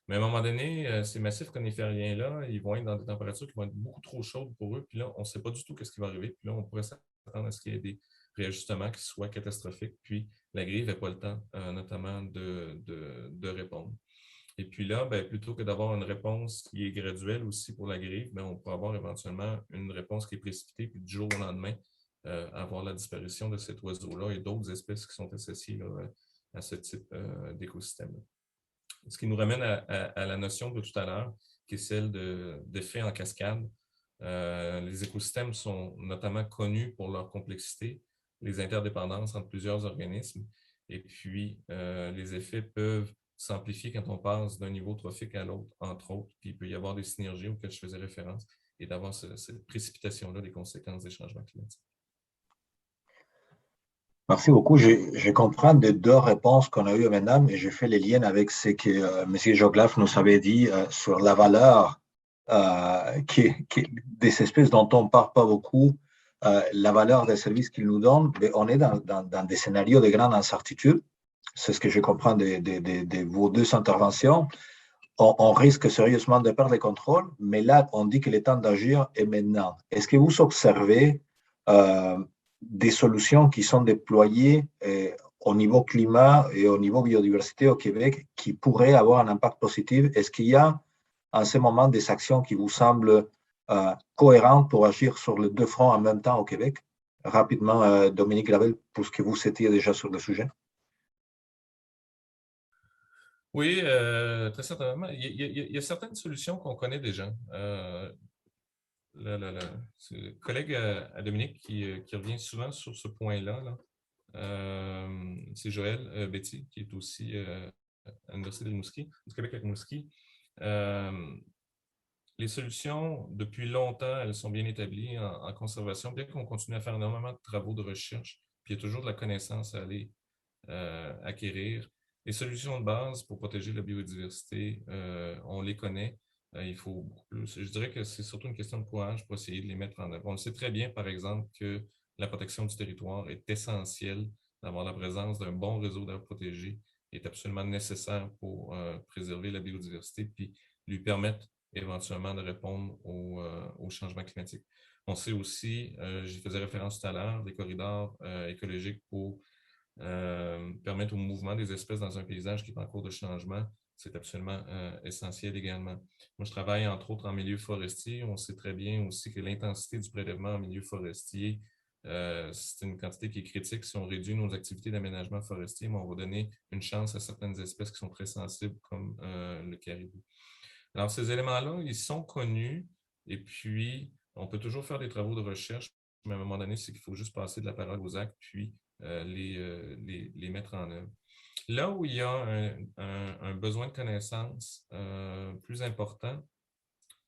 Mais à un moment donné, ces massifs conifériens-là, ils vont être dans des températures qui vont être beaucoup trop chaudes pour eux, puis là, on ne sait pas du tout ce qui va arriver, puis là, on pourrait s'attendre à ce qu'il y ait des réajustements qui soient catastrophiques, puis la grive n'a pas le temps, notamment, de répondre. Et puis là, ben, plutôt que d'avoir une réponse qui est graduelle aussi pour la grive, ben, on pourrait avoir éventuellement une réponse qui est précipitée, puis du jour au lendemain, avoir la disparition de cet oiseau-là et d'autres espèces qui sont associées là, à ce type d'écosystème. Ce qui nous ramène à la notion de tout à l'heure, qui est celle d'effet en cascade. Les écosystèmes sont notamment connus pour leur complexité, les interdépendances entre plusieurs organismes, et puis les effets peuvent s'amplifier quand on passe d'un niveau trophique à l'autre, entre autres, puis il peut y avoir des synergies auxquelles je faisais référence, et d'avoir cette précipitation-là des conséquences des changements climatiques. Merci beaucoup. Je comprends des deux réponses qu'on a eues maintenant, mais je fais les liens avec ce que M. Joglaff nous avait dit sur la valeur des espèces dont on ne parle pas beaucoup, la valeur des services qu'ils nous donnent. Mais on est dans des scénarios de grande incertitude. C'est ce que je comprends de vos deux interventions. On risque sérieusement de perdre le contrôle, mais là, on dit que le temps d'agir est maintenant. Est-ce que vous observez des solutions qui sont déployées au niveau climat et au niveau biodiversité au Québec qui pourraient avoir un impact positif? Est-ce qu'il y a en ce moment des actions qui vous semblent cohérentes pour agir sur les deux fronts en même temps au Québec? Rapidement, Dominique Gravel, puisque vous étiez déjà sur le sujet. Oui, très certainement. Il y a certaines solutions qu'on connaît déjà. C'est le collègue à Dominique qui revient souvent sur ce point-là. C'est Joël Betty, qui est aussi à l'Université de Rimouski, du Québec à Rimouski. Les solutions, depuis longtemps, elles sont bien établies en conservation, bien qu'on continue à faire énormément de travaux de recherche, puis il y a toujours de la connaissance à aller acquérir. Les solutions de base pour protéger la biodiversité, on les connaît. Il faut beaucoup plus. Je dirais que c'est surtout une question de courage pour essayer de les mettre en œuvre. On le sait très bien, par exemple, que la protection du territoire est essentielle. D'avoir la présence d'un bon réseau d'air protégé est absolument nécessaire pour préserver la biodiversité puis lui permettre éventuellement de répondre au changement climatique. On sait aussi, j'y faisais référence tout à l'heure, des corridors écologiques pour permettre au mouvement des espèces dans un paysage qui est en cours de changement. C'est absolument essentiel également. Moi, je travaille entre autres en milieu forestier. On sait très bien aussi que l'intensité du prélèvement en milieu forestier, c'est une quantité qui est critique. Si on réduit nos activités d'aménagement forestier, on va donner une chance à certaines espèces qui sont très sensibles, comme le caribou. Alors, ces éléments-là, ils sont connus et puis on peut toujours faire des travaux de recherche, mais à un moment donné, c'est qu'il faut juste passer de la parole aux actes puis les mettre en œuvre. Là où il y a un besoin de connaissances plus important,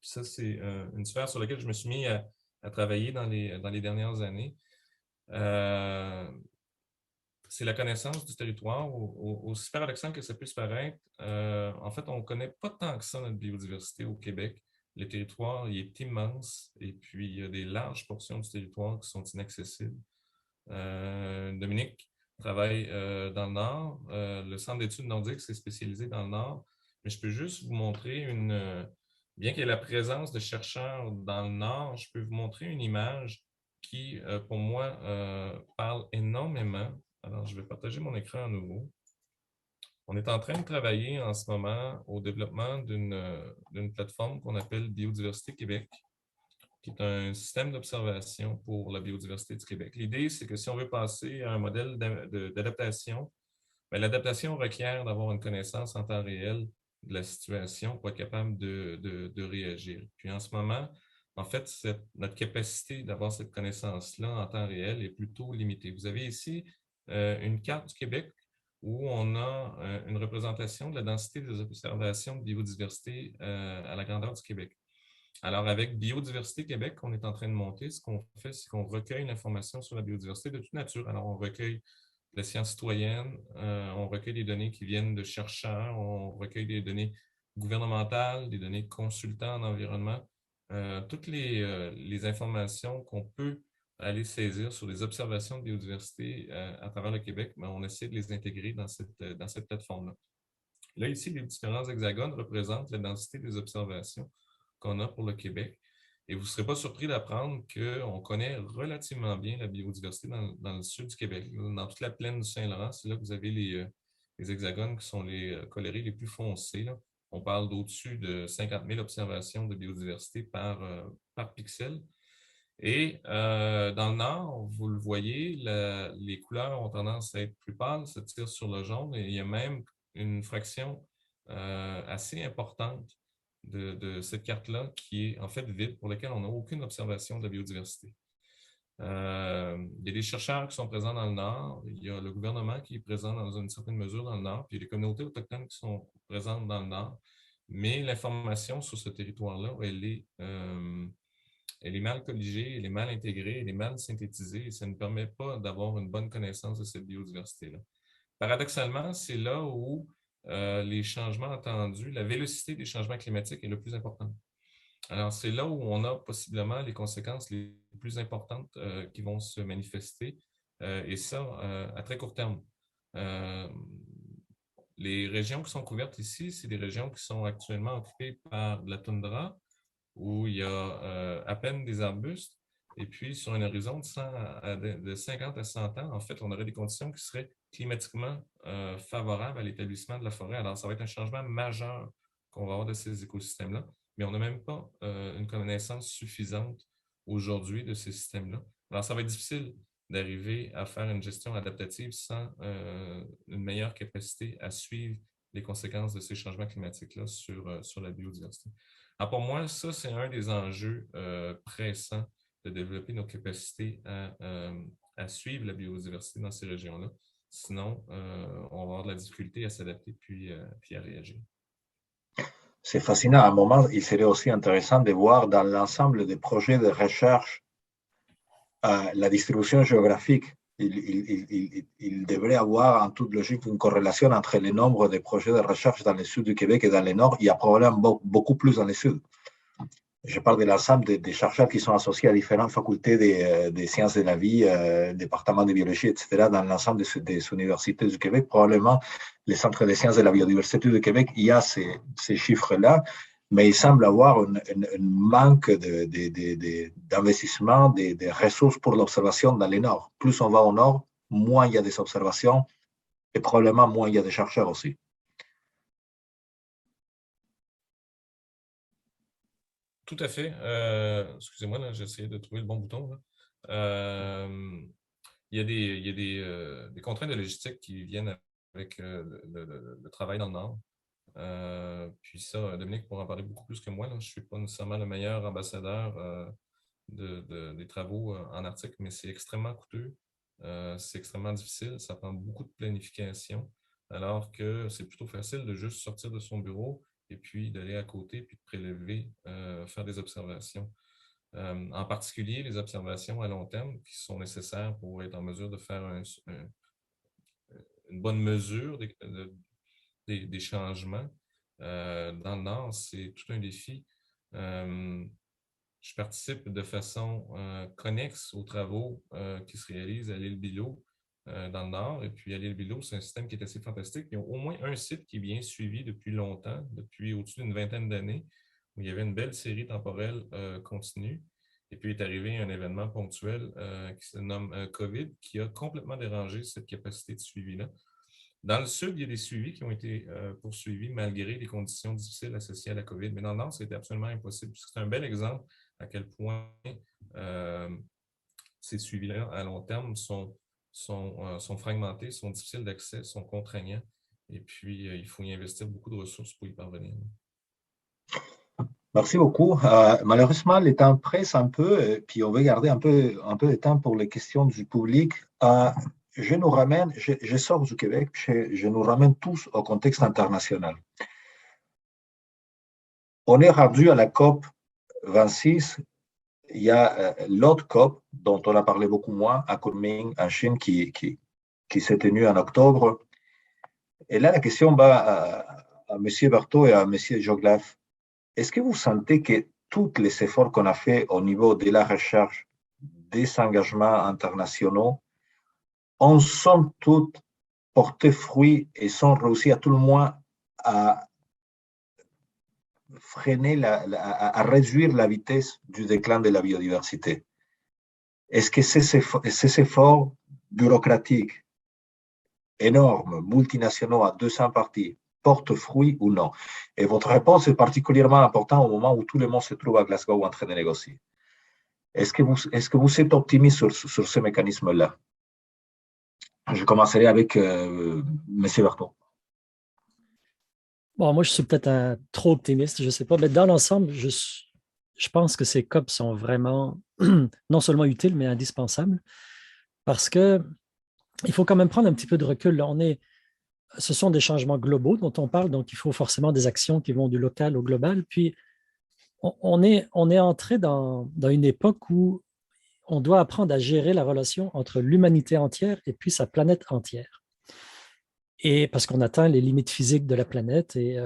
puis ça, c'est une sphère sur laquelle je me suis mis à travailler dans les dernières années, c'est la connaissance du territoire. Aussi paradoxal que ça puisse paraître, en fait, on ne connaît pas tant que ça notre biodiversité au Québec. Le territoire, il est immense et puis il y a des larges portions du territoire qui sont inaccessibles. Dominique travaille dans le Nord. Le Centre d'études nordiques s'est spécialisé dans le Nord. Mais je peux juste vous montrer bien qu'il y ait la présence de chercheurs dans le Nord, je peux vous montrer une image qui, pour moi, parle énormément. Alors, je vais partager mon écran à nouveau. On est en train de travailler en ce moment au développement d'une plateforme qu'on appelle Biodiversité Québec, qui est un système d'observation pour la biodiversité du Québec. L'idée, c'est que si on veut passer à un modèle d'adaptation, l'adaptation requiert d'avoir une connaissance en temps réel de la situation pour être capable de réagir. Puis en ce moment, en fait, notre capacité d'avoir cette connaissance-là en temps réel est plutôt limitée. Vous avez ici une carte du Québec où on a une représentation de la densité des observations de biodiversité à la grandeur du Québec. Alors, avec Biodiversité Québec, qu'on est en train de monter, ce qu'on fait, c'est qu'on recueille l'information sur la biodiversité de toute nature. Alors, on recueille la science citoyenne, on recueille des données qui viennent de chercheurs, on recueille des données gouvernementales, des données consultants en environnement, toutes les informations qu'on peut aller saisir sur les observations de biodiversité à travers le Québec, mais on essaie de les intégrer dans cette plateforme-là. Là, ici, les différents hexagones représentent la densité des observations qu'on a pour le Québec. Et vous ne serez pas surpris d'apprendre qu'on connaît relativement bien la biodiversité dans le sud du Québec. Dans toute la plaine du Saint-Laurent, c'est là que vous avez les hexagones qui sont les colorés les plus foncés. Là. On parle d'au-dessus de 50 000 observations de biodiversité par pixel. Et dans le nord, vous le voyez, les couleurs ont tendance à être plus pâles, se tirent sur le jaune, et il y a même une fraction assez importante de cette carte-là qui est en fait vide, pour laquelle on n'a aucune observation de la biodiversité. Il y a des chercheurs qui sont présents dans le Nord, il y a le gouvernement qui est présent dans une certaine mesure dans le Nord, puis il y a les communautés autochtones qui sont présentes dans le Nord, mais l'information sur ce territoire-là, elle est mal colligée, elle est mal intégrée, elle est mal synthétisée et ça ne permet pas d'avoir une bonne connaissance de cette biodiversité-là. Paradoxalement, c'est là où les changements attendus, la vélocité des changements climatiques est le plus importante. Alors, c'est là où on a possiblement les conséquences les plus importantes qui vont se manifester, et ça, à très court terme. Les régions qui sont couvertes ici, c'est des régions qui sont actuellement occupées par de la toundra, où il y a à peine des arbustes, et puis sur un horizon de 50 à 100 ans, en fait, on aurait des conditions qui seraient climatiquement favorable à l'établissement de la forêt. Alors, ça va être un changement majeur qu'on va avoir de ces écosystèmes-là, mais on n'a même pas une connaissance suffisante aujourd'hui de ces systèmes-là. Alors, ça va être difficile d'arriver à faire une gestion adaptative sans une meilleure capacité à suivre les conséquences de ces changements climatiques-là sur la biodiversité. Alors pour moi, ça, c'est un des enjeux pressants de développer nos capacités à suivre la biodiversité dans ces régions-là. Sinon, on va avoir de la difficulté à s'adapter puis à réagir. C'est fascinant. À un moment, il serait aussi intéressant de voir dans l'ensemble des projets de recherche la distribution géographique. Il devrait avoir en toute logique une corrélation entre le nombre de projets de recherche dans le sud du Québec et dans le nord. Il y a probablement beaucoup plus dans le sud. Je parle de l'ensemble des chercheurs qui sont associés à différentes facultés des sciences de la vie, départements de biologie, etc., dans l'ensemble des universités du Québec. Probablement, les centres des sciences de la biodiversité du Québec, il y a ces chiffres-là, mais il semble avoir un manque d'investissement, des ressources pour l'observation dans le nord. Plus on va au nord, moins il y a des observations et probablement moins il y a des chercheurs aussi. Tout à fait. Excusez-moi, là, j'ai essayé de trouver le bon bouton. Il y a des contraintes de logistique qui viennent avec le travail dans le Nord. Puis ça, Dominique pourra en parler beaucoup plus que moi. Là. Je ne suis pas nécessairement le meilleur ambassadeur des travaux en Arctique, mais c'est extrêmement coûteux, c'est extrêmement difficile, ça prend beaucoup de planification, alors que c'est plutôt facile de juste sortir de son bureau et puis d'aller à côté, puis de prélever, faire des observations. En particulier, les observations à long terme qui sont nécessaires pour être en mesure de faire une bonne mesure des changements. Dans le Nord, c'est tout un défi. Je participe de façon connexe aux travaux qui se réalisent à l'île Bilot dans le Nord. Et puis à l'île Bilot, c'est un système qui est assez fantastique. Il y a au moins un site qui est bien suivi depuis longtemps, depuis au-dessus d'une vingtaine d'années, où il y avait une belle série temporelle continue. Et puis est arrivé un événement ponctuel qui se nomme COVID, qui a complètement dérangé cette capacité de suivi-là. Dans le sud, il y a des suivis qui ont été poursuivis malgré les conditions difficiles associées à la COVID. Mais dans le nord, c'était absolument impossible. C'est un bel exemple à quel point ces suivis-là à long terme sont fragmentés, sont difficiles d'accès, sont contraignants. Et puis, il faut y investir beaucoup de ressources pour y parvenir. Merci beaucoup. Malheureusement, le temps presse un peu, puis on va garder un peu de temps pour les questions du public. Je nous ramène, je sors du Québec, je nous ramène tous au contexte international. On est rendu à la COP 26. Il y a l'autre COP, dont on a parlé beaucoup moins, à Kunming, en Chine, qui s'est tenue en octobre. Et là, la question va à M. Berthaud et à M. Joglaf. Est-ce que vous sentez que tous les efforts qu'on a faits au niveau de la recherche, des engagements internationaux, ont somme toute porté fruit et sont réussis à tout le moins à freiner, à réduire la vitesse du déclin de la biodiversité? Est-ce que ces efforts bureaucratiques énormes, multinationaux à 200 parties, portent fruit ou non? Et votre réponse est particulièrement importante au moment où tout le monde se trouve à Glasgow en train de négocier. Est-ce que vous êtes optimiste sur ce mécanisme-là? Je commencerai avec M. Berthaud. Bon, moi, je suis peut-être trop optimiste, je ne sais pas, mais dans l'ensemble, je pense que ces COP sont vraiment non seulement utiles, mais indispensables, parce qu'il faut quand même prendre un petit peu de recul. Là, ce sont des changements globaux dont on parle, donc il faut forcément des actions qui vont du local au global. Puis, on est entré dans une époque où on doit apprendre à gérer la relation entre l'humanité entière et puis sa planète entière. Et parce qu'on atteint les limites physiques de la planète et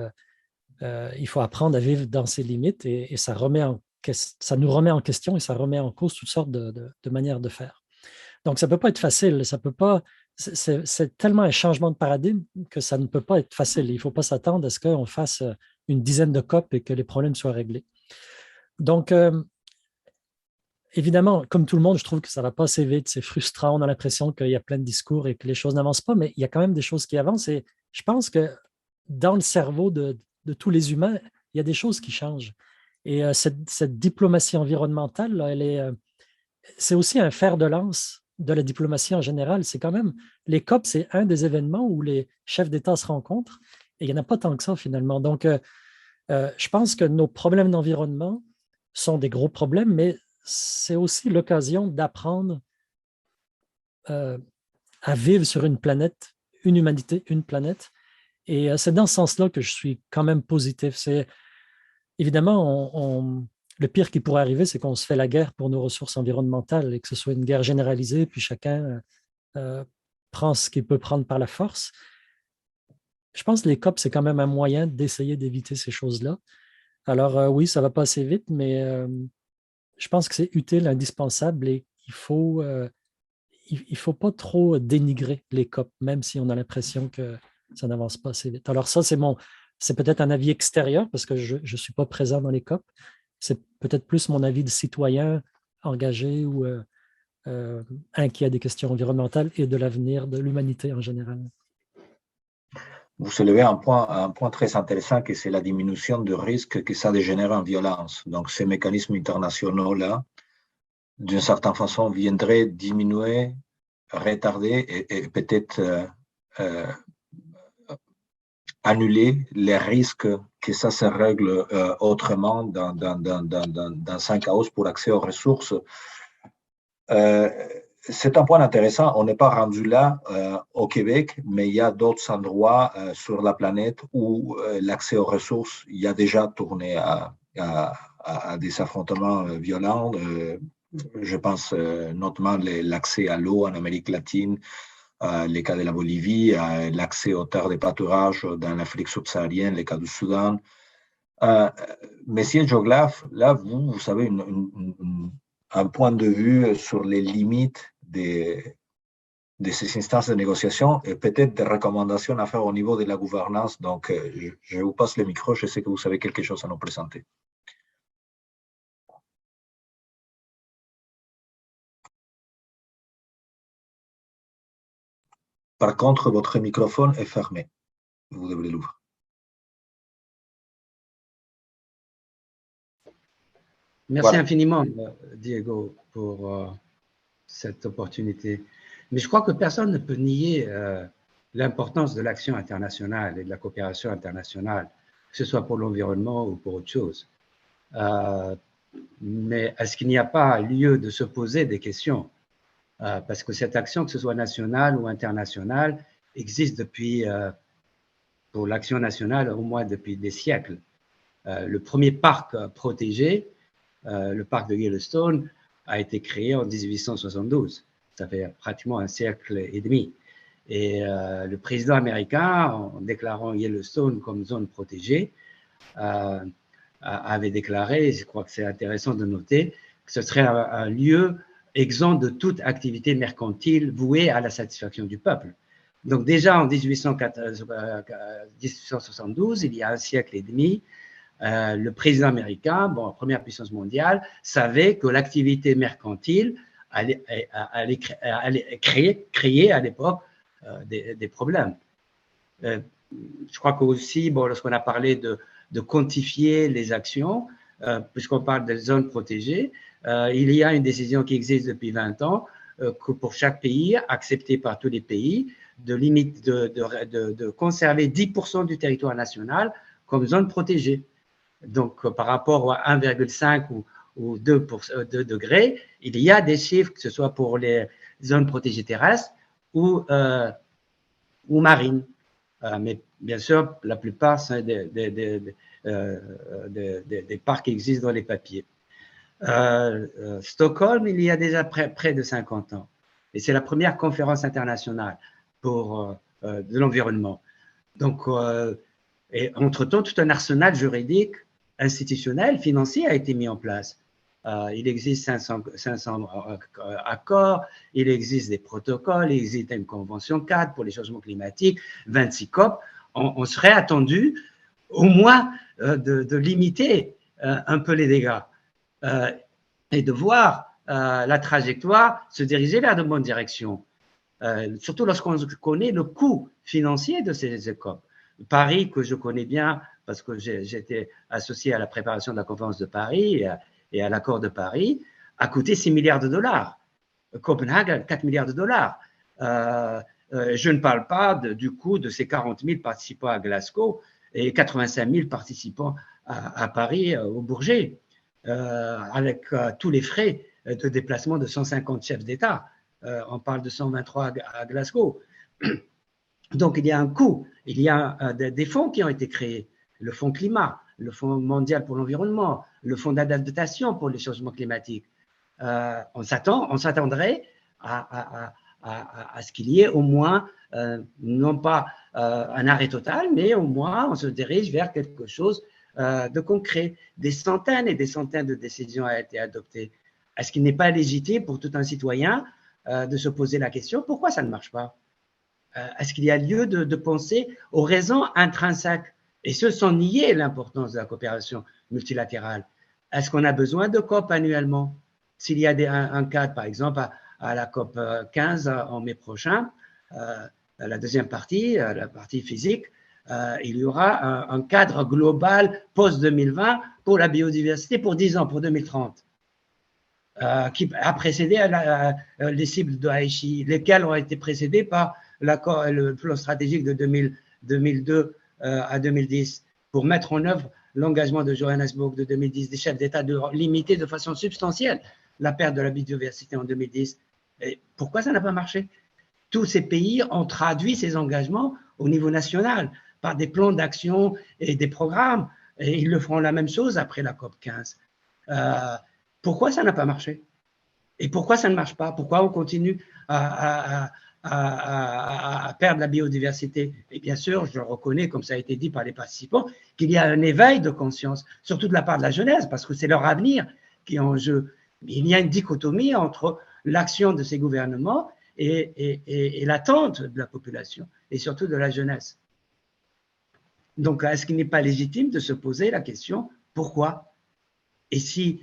il faut apprendre à vivre dans ces limites et ça nous remet en question et ça remet en cause toutes sortes de manières de faire. Donc, ça ne peut pas être facile. C'est tellement un changement de paradigme que ça ne peut pas être facile. Il ne faut pas s'attendre à ce qu'on fasse une dizaine de COP et que les problèmes soient réglés. Donc, évidemment, comme tout le monde, je trouve que ça ne va pas assez vite, c'est frustrant, on a l'impression qu'il y a plein de discours et que les choses n'avancent pas, mais il y a quand même des choses qui avancent et je pense que dans le cerveau de tous les humains, il y a des choses qui changent. Et cette diplomatie environnementale, là, c'est aussi un fer de lance de la diplomatie en général. C'est quand même, les COP, c'est un des événements où les chefs d'État se rencontrent et il n'y en a pas tant que ça finalement. Donc, je pense que nos problèmes d'environnement sont des gros problèmes, mais c'est aussi l'occasion d'apprendre à vivre sur une planète, une humanité, une planète. Et c'est dans ce sens-là que je suis quand même positif. C'est évidemment, le pire qui pourrait arriver, c'est qu'on se fait la guerre pour nos ressources environnementales et que ce soit une guerre généralisée, puis chacun prend ce qu'il peut prendre par la force. Je pense que les COP, c'est quand même un moyen d'essayer d'éviter ces choses-là. Alors oui, ça ne va pas assez vite, mais je pense que c'est utile, indispensable et il ne faut pas trop dénigrer les COP, même si on a l'impression que ça n'avance pas assez vite. Alors ça, c'est peut-être un avis extérieur parce que je ne suis pas présent dans les COP. C'est peut-être plus mon avis de citoyen engagé ou inquiet des questions environnementales et de l'avenir de l'humanité en général. Vous soulevez un point très intéressant, que c'est la diminution du risque que ça dégénère en violence. Donc, ces mécanismes internationaux-là, d'une certaine façon, viendraient diminuer, retarder et peut-être annuler les risques que ça se règle autrement dans un chaos pour accès aux ressources. C'est un point intéressant. On n'est pas rendu là au Québec, mais il y a d'autres endroits sur la planète où l'accès aux ressources, il y a déjà tourné à des affrontements violents. Je pense notamment l'accès à l'eau en Amérique latine, les cas de la Bolivie, l'accès aux terres de pâturage dans l'Afrique subsaharienne, les cas du Soudan. Monsieur Joglav, là, vous avez un point de vue sur les limites de ces instances de négociation et peut-être des recommandations à faire au niveau de la gouvernance. Donc, je vous passe le micro. Je sais que vous avez quelque chose à nous présenter. Par contre, votre microphone est fermé. Vous devez l'ouvrir. Merci infiniment, Diego, pour cette opportunité. Mais je crois que personne ne peut nier l'importance de l'action internationale et de la coopération internationale, que ce soit pour l'environnement ou pour autre chose. Mais est-ce qu'il n'y a pas lieu de se poser des questions? Parce que cette action, que ce soit nationale ou internationale, existe depuis, pour l'action nationale, au moins depuis des siècles. Le premier parc protégé, le parc de Yellowstone, a été créé en 1872. Ça fait pratiquement un siècle et demi. Et le président américain, en déclarant Yellowstone comme zone protégée, avait déclaré, je crois que c'est intéressant de noter, que ce serait un lieu exempt de toute activité mercantile vouée à la satisfaction du peuple. Donc déjà en 1872, il y a un siècle et demi, le président américain, première puissance mondiale, savait que l'activité mercantile allait créer à l'époque des problèmes. Je crois qu'aussi, lorsqu'on a parlé de quantifier les actions, puisqu'on parle des zones protégées, il y a une décision qui existe depuis 20 ans que pour chaque pays, acceptée par tous les pays, de conserver 10% du territoire national comme zone protégée. Donc, par rapport à 1,5 ou 2 degrés, il y a des chiffres, que ce soit pour les zones protégées terrestres ou marines. Mais bien sûr, la plupart sont des parcs qui existent dans les papiers. Stockholm, il y a déjà près de 50 ans. Et c'est la première conférence internationale de l'environnement. Donc, et entre-temps, tout un arsenal juridique, institutionnel, financier a été mis en place. Il existe 500 accords, il existe des protocoles, il existe une convention cadre pour les changements climatiques, 26 COP. On serait attendu au moins de limiter un peu les dégâts et de voir la trajectoire se dirigeait vers de bonnes directions. Surtout lorsqu'on connaît le coût financier de ces écoles. Paris, que je connais bien parce que j'étais associé à la préparation de la conférence de Paris et à l'accord de Paris, a coûté 6 milliards de dollars. Copenhague, 4 milliards de dollars. Je ne parle pas du coût de ces 40 000 participants à Glasgow et 85 000 participants à Paris, au Bourget, avec tous les frais de déplacement de 150 chefs d'État. On parle de 123 à Glasgow. Donc, il y a un coût. Il y a des fonds qui ont été créés. Le Fonds climat, le Fonds mondial pour l'environnement, le Fonds d'adaptation pour les changements climatiques. On s'attendrait à ce qu'il y ait au moins, non pas un arrêt total, mais au moins on se dirige vers quelque chose de concret. Des centaines et des centaines de décisions ont été adoptées. Est-ce qu'il n'est pas légitime pour tout un citoyen de se poser la question pourquoi ça ne marche pas? Est-ce qu'il y a lieu de penser aux raisons intrinsèques, et ce sans nier l'importance de la coopération multilatérale? Est-ce qu'on a besoin de COP annuellement? S'il y a un cadre, par exemple, à la COP 15 en mai prochain, la deuxième partie, la partie physique, il y aura un cadre global post-2020 pour la biodiversité pour 10 ans, pour 2030. Qui a précédé les cibles de Aichi, lesquelles ont été précédées par le plan stratégique de 2002 à 2010 pour mettre en œuvre l'engagement de Johannesburg de 2010 des chefs d'État de limiter de façon substantielle la perte de la biodiversité en 2010. Et pourquoi ça n'a pas marché? Tous ces pays ont traduit ces engagements au niveau national par des plans d'action et des programmes, et ils le feront la même chose après la COP 15. Pourquoi ça n'a pas marché? Et pourquoi ça ne marche pas? Pourquoi on continue à perdre la biodiversité? Et bien sûr, je reconnais, comme ça a été dit par les participants, qu'il y a un éveil de conscience, surtout de la part de la jeunesse, parce que c'est leur avenir qui est en jeu. Il y a une dichotomie entre l'action de ces gouvernements et l'attente de la population, et surtout de la jeunesse. Donc, est-ce qu'il n'est pas légitime de se poser la question pourquoi? Et si,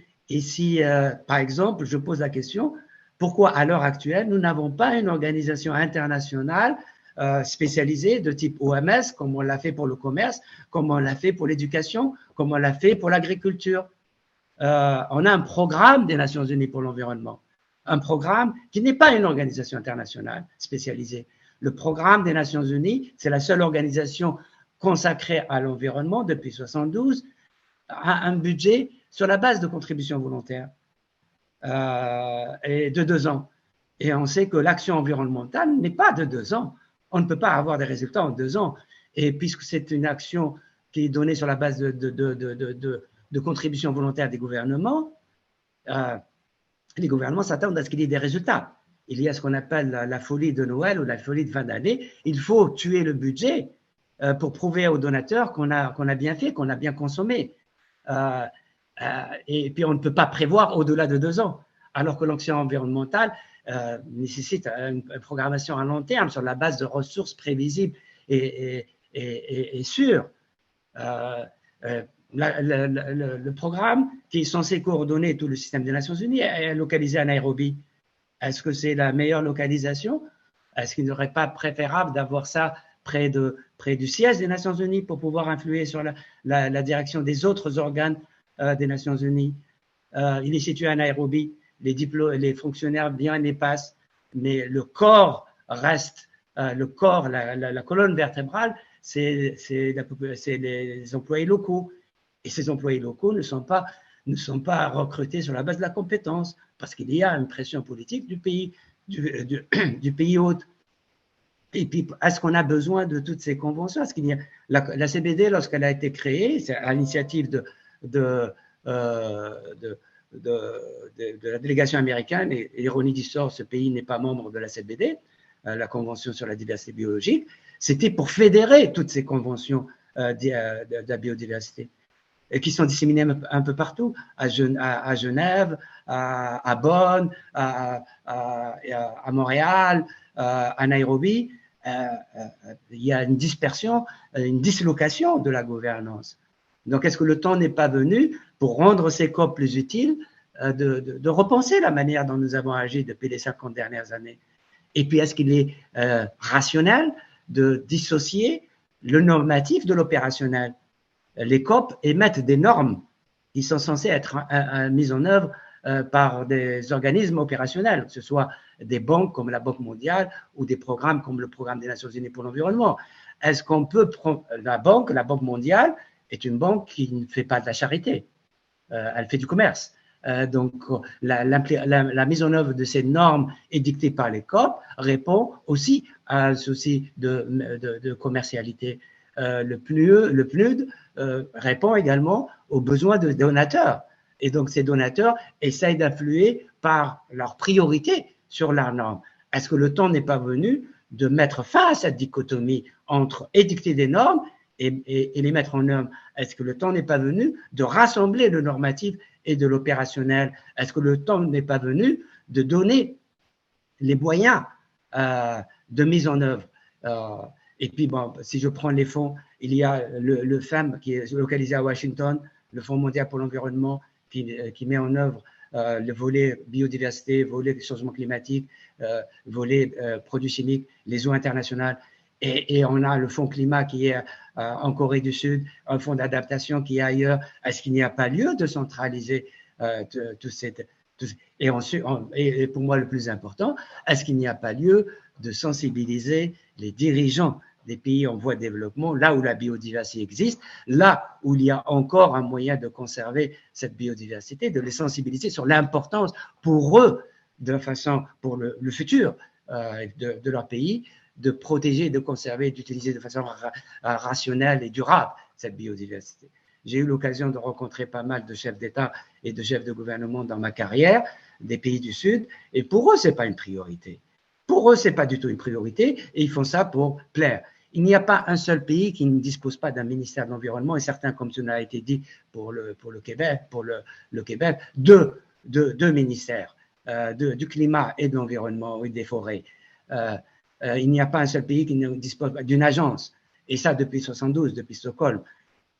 par exemple, je pose la question, pourquoi à l'heure actuelle, nous n'avons pas une organisation internationale spécialisée de type OMS, comme on l'a fait pour le commerce, comme on l'a fait pour l'éducation, comme on l'a fait pour l'agriculture? On a un programme des Nations Unies pour l'environnement, un programme qui n'est pas une organisation internationale spécialisée. Le programme des Nations Unies, c'est la seule organisation consacrée à l'environnement depuis 1972, a un budget sur la base de contributions volontaires et de 2 ans. Et on sait que l'action environnementale n'est pas de 2 ans. On ne peut pas avoir des résultats en 2 ans. Et puisque c'est une action qui est donnée sur la base de contributions volontaires des gouvernements, les gouvernements s'attendent à ce qu'il y ait des résultats. Il y a ce qu'on appelle la folie de Noël ou la folie de fin d'année. Il faut tuer le budget pour prouver aux donateurs qu'on a bien fait, qu'on a bien consommé. Et puis on ne peut pas prévoir au-delà de 2 ans, alors que l'action environnementale nécessite une programmation à long terme sur la base de ressources prévisibles et sûres. Le programme qui est censé coordonner tout le système des Nations Unies est localisé à Nairobi. Est-ce que c'est la meilleure localisation? Est-ce qu'il n'aurait pas préférable d'avoir ça près du siège des Nations Unies pour pouvoir influer sur la direction des autres organes des Nations Unies? Il est situé à Nairobi, les fonctionnaires viennent et passent, mais le corps reste, la colonne vertébrale, c'est les employés locaux. Et ces employés locaux ne sont pas recrutés sur la base de la compétence, parce qu'il y a une pression politique du pays hôte. Et puis, est-ce qu'on a besoin de toutes ces conventions? Est-ce qu'il y a la CBD, lorsqu'elle a été créée, c'est à l'initiative de la délégation américaine, et ironie du sort, ce pays n'est pas membre de la CBD, la Convention sur la diversité biologique, c'était pour fédérer toutes ces conventions de la biodiversité, et qui sont disséminées un peu partout, à Genève, à Bonn, à Montréal, à Nairobi. Il y a une dispersion, une dislocation de la gouvernance. Donc, est-ce que le temps n'est pas venu pour rendre ces COP plus utiles de repenser la manière dont nous avons agi depuis les 50 dernières années? Et puis, est-ce qu'il est rationnel de dissocier le normatif de l'opérationnel? Les COP émettent des normes qui sont censées être mises en œuvre par des organismes opérationnels, que ce soit des banques comme la Banque mondiale ou des programmes comme le Programme des Nations Unies pour l'environnement. Est-ce qu'on peut prendre la Banque mondiale est une banque qui ne fait pas de la charité, elle fait du commerce. Donc, la mise en œuvre de ces normes édictées par les COP répond aussi à un souci de commercialité. Le PNUD répond également aux besoins de donateurs. Et donc, ces donateurs essayent d'influer par leurs priorités sur leurs normes. Est-ce que le temps n'est pas venu de mettre fin à cette dichotomie entre édicter des normes et les mettre en œuvre? Est-ce que le temps n'est pas venu de rassembler le normatif et de l'opérationnel? Est-ce que le temps n'est pas venu de donner les moyens de mise en œuvre? Et puis, bon, si je prends les fonds, il y a le FEM qui est localisé à Washington, le Fonds mondial pour l'environnement qui met en œuvre le volet biodiversité, volet changement climatique, volet produits chimiques, les eaux internationales. Et on a le Fonds climat qui est en Corée du Sud, un fonds d'adaptation qui est ailleurs. Est-ce qu'il n'y a pas lieu de centraliser tout cette… Et pour moi, le plus important, est-ce qu'il n'y a pas lieu de sensibiliser les dirigeants des pays en voie de développement, là où la biodiversité existe, là où il y a encore un moyen de conserver cette biodiversité, de les sensibiliser sur l'importance pour eux, de façon pour le futur de leur pays, de protéger, de conserver, d'utiliser de façon rationnelle et durable cette biodiversité. J'ai eu l'occasion de rencontrer pas mal de chefs d'État et de chefs de gouvernement dans ma carrière, des pays du Sud, et pour eux, ce n'est pas une priorité. Pour eux, ce n'est pas du tout une priorité, et ils font ça pour plaire. Il n'y a pas un seul pays qui ne dispose pas d'un ministère de l'Environnement, et certains, comme cela a été dit pour le Québec, deux ministères, du climat et de l'environnement et des forêts. Il n'y a pas un seul pays qui ne dispose pas d'une agence, et ça depuis 1972, depuis Stockholm.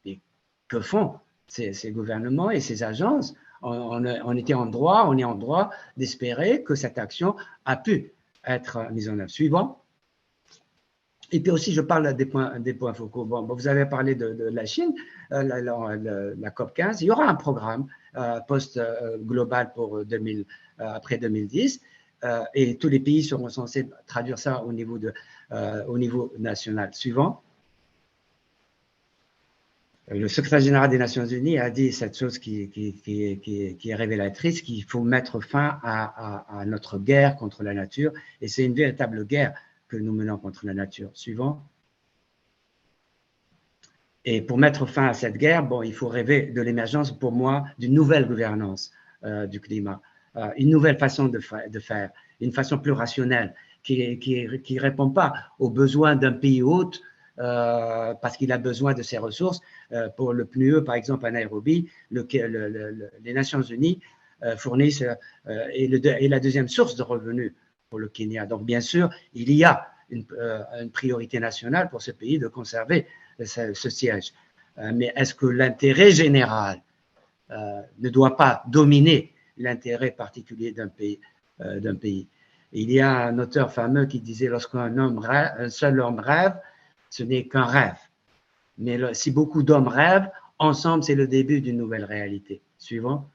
Et que font ces gouvernements et ces agences? On est en droit d'espérer que cette action a pu être mise en œuvre. Suivant. Et puis aussi, je parle des points focaux. Bon, vous avez parlé de la Chine, la COP 15. Il y aura un programme post-global pour après 2010, et tous les pays seront censés traduire ça au niveau national. Suivant. Le secrétaire général des Nations Unies a dit cette chose qui est révélatrice, qu'il faut mettre fin à notre guerre contre la nature, et c'est une véritable guerre que nous menons contre la nature. Suivant. Et pour mettre fin à cette guerre, bon, il faut rêver de l'émergence, pour moi, d'une nouvelle gouvernance du climat, une nouvelle façon de faire, une façon plus rationnelle, qui répond pas aux besoins d'un pays hôte, parce qu'il a besoin de ses ressources. Pour le PNUE, par exemple, à Nairobi, les Nations Unies fournissent et la deuxième source de revenus pour le Kenya. Donc, bien sûr, il y a une priorité nationale pour ce pays de conserver ce siège. Mais est-ce que l'intérêt général ne doit pas dominer l'intérêt particulier d'un pays? Il y a un auteur fameux qui disait: lorsqu'un seul homme rêve, ce n'est qu'un rêve. Mais si beaucoup d'hommes rêvent, ensemble, c'est le début d'une nouvelle réalité. Suivant.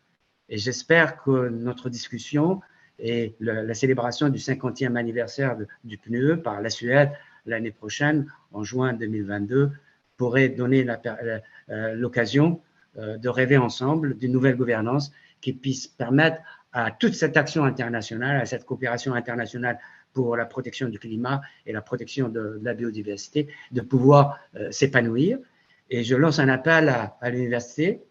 Et j'espère que notre discussion et la célébration du 50e anniversaire du PNUE par la Suède l'année prochaine, en juin 2022, pourrait donner l'occasion de rêver ensemble d'une nouvelle gouvernance qui puisse permettre à toute cette action internationale, à cette coopération internationale pour la protection du climat et la protection de la biodiversité, de pouvoir s'épanouir. Et je lance un appel à l'université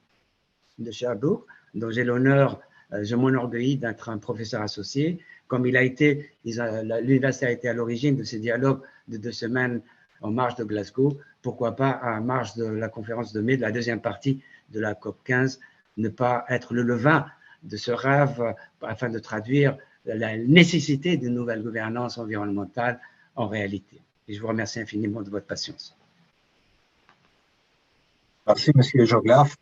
de Sherbrooke, dont j'ai l'honneur, je m'enorgueillis d'être un professeur associé. Comme l'université a été à l'origine de ces dialogues de 2 semaines en marge de Glasgow, pourquoi pas en marge de la conférence de mai, de la deuxième partie de la COP 15, ne pas être le levain de ce rêve afin de traduire la nécessité d'une nouvelle gouvernance environnementale en réalité. Et je vous remercie infiniment de votre patience. Merci, M. Joglaf.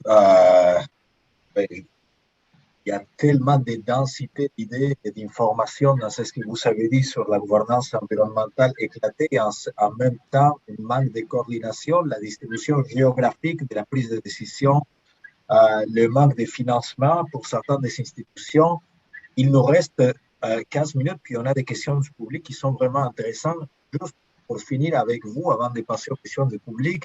il y a tellement de densité d'idées et d'informations dans ce que vous avez dit sur la gouvernance environnementale éclatée et en même temps, un manque de coordination, la distribution géographique de la prise de décision, le manque de financement pour certaines des institutions. Il nous reste 15 minutes, puis on a des questions du public qui sont vraiment intéressantes. Juste pour finir avec vous, avant de passer aux questions du public,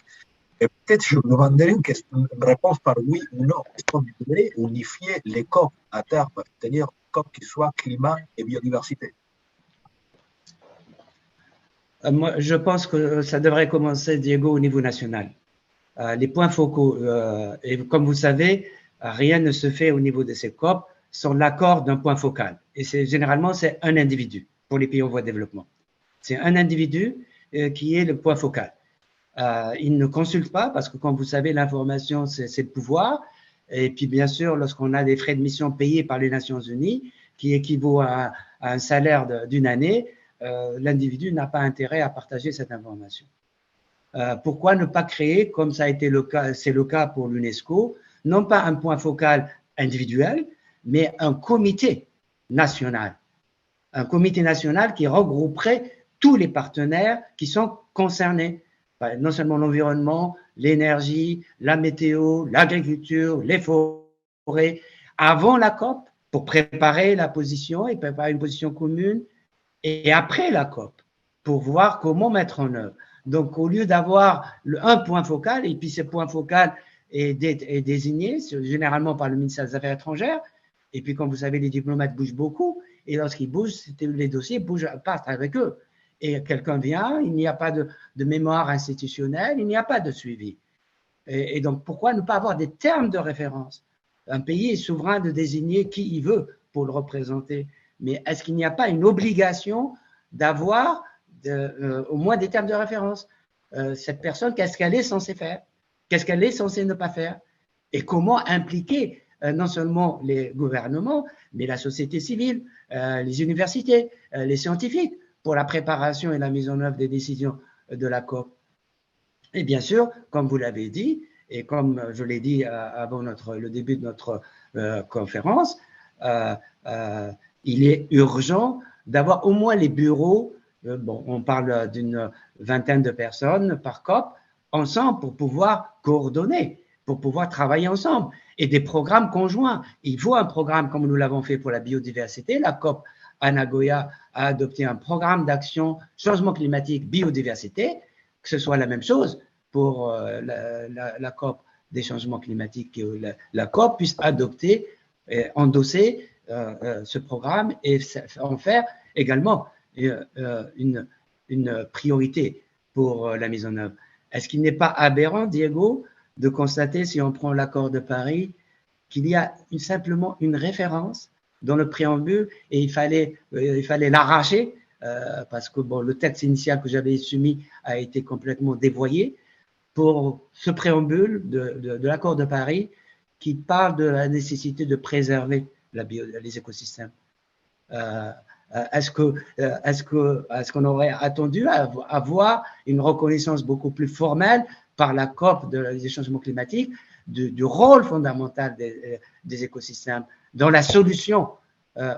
et peut-être je vous demanderai une réponse par oui ou non. Est-ce qu'on devrait unifier les COP à terme, tenir COP qui soit climat et biodiversité? Moi, je pense que ça devrait commencer, Diego, au niveau national. Les points focaux, et comme vous savez, rien ne se fait au niveau de ces COP sans l'accord d'un point focal. Et généralement, c'est un individu pour les pays en voie de développement. C'est un individu qui est le point focal. Il ne consulte pas parce que, comme vous savez, l'information, c'est le pouvoir. Et puis, bien sûr, lorsqu'on a des frais de mission payés par les Nations Unies, qui équivaut à un salaire d'une année, l'individu n'a pas intérêt à partager cette information. Pourquoi ne pas créer, comme ça a été le cas, c'est le cas pour l'UNESCO, non pas un point focal individuel, mais un comité national. Un comité national qui regrouperait tous les partenaires qui sont concernés. Non seulement l'environnement, l'énergie, la météo, l'agriculture, les forêts, avant la COP, pour préparer la position et préparer une position commune, et après la COP, pour voir comment mettre en œuvre. Donc, au lieu d'avoir un point focal, et puis ce point focal est désigné généralement par le ministère des Affaires étrangères, et puis comme vous savez, les diplomates bougent beaucoup, et lorsqu'ils bougent, les dossiers partent avec eux. Et quelqu'un vient, il n'y a pas de mémoire institutionnelle, il n'y a pas de suivi. Et donc, pourquoi ne pas avoir des termes de référence? Un pays est souverain de désigner qui il veut pour le représenter. Mais est-ce qu'il n'y a pas une obligation d'avoir au moins des termes de référence? Cette personne, qu'est-ce qu'elle est censée faire? Qu'est-ce qu'elle est censée ne pas faire? Et comment impliquer non seulement les gouvernements, mais la société civile, les universités, les scientifiques, pour la préparation et la mise en œuvre des décisions de la COP. Et bien sûr, comme vous l'avez dit, et comme je l'ai dit avant le début de notre conférence, il est urgent d'avoir au moins les bureaux, on parle d'une vingtaine de personnes par COP, ensemble pour pouvoir coordonner, pour pouvoir travailler ensemble, et des programmes conjoints. Il faut un programme comme nous l'avons fait pour la biodiversité. La COP à Nagoya a adopté un programme d'action changement climatique, biodiversité, que ce soit la même chose pour la COP des changements climatiques, que la COP puisse adopter, endosser ce programme et en faire également une priorité pour la mise en œuvre. Est-ce qu'il n'est pas aberrant, Diego, de constater, si on prend l'accord de Paris, qu'il y a simplement une référence dans le préambule et il fallait l'arracher parce que le texte initial que j'avais soumis a été complètement dévoyé pour ce préambule de l'accord de Paris qui parle de la nécessité de préserver les écosystèmes. Est-ce qu'on aurait attendu à voir une reconnaissance beaucoup plus formelle par la COP des changements climatiques du rôle fondamental des écosystèmes dans la solution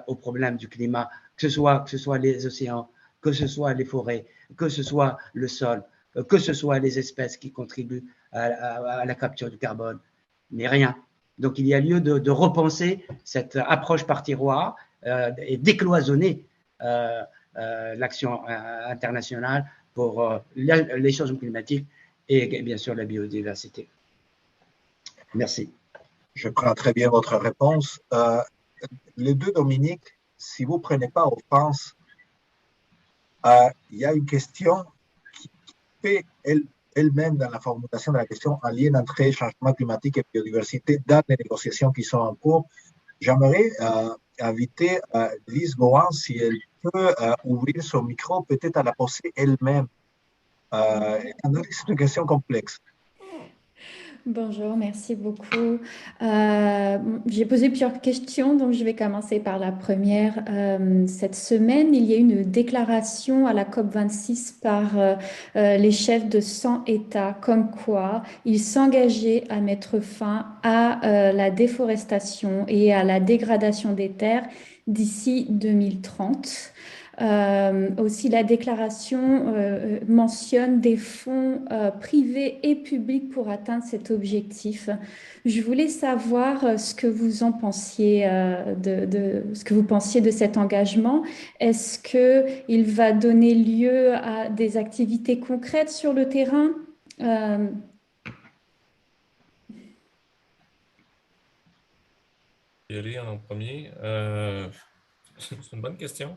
au problème du climat, que ce soit les océans, que ce soit les forêts, que ce soit le sol, que ce soit les espèces qui contribuent à la capture du carbone, mais rien. Donc, il y a lieu de repenser cette approche par tiroir et décloisonner l'action internationale pour les changements climatiques et bien sûr la biodiversité. Merci. Je prends très bien votre réponse. Les deux, Dominique, si vous ne prenez pas offense, il y a une question qui fait elle-même dans la formulation de la question un lien entre changement climatique et biodiversité dans les négociations qui sont en cours. J'aimerais inviter Lise Gohan, si elle peut ouvrir son micro, peut-être à la poser elle-même. C'est une question complexe. Bonjour, merci beaucoup. J'ai posé plusieurs questions, donc je vais commencer par la première. Cette semaine, il y a eu une déclaration à la COP26 par les chefs de 100 États, comme quoi ils s'engageaient à mettre fin à la déforestation et à la dégradation des terres d'ici 2030. Aussi, la déclaration mentionne des fonds privés et publics pour atteindre cet objectif. Je voulais savoir ce que vous en pensiez ce que vous pensiez de cet engagement. Est-ce que il va donner lieu à des activités concrètes sur le terrain? Y aller en premier. C'est une bonne question.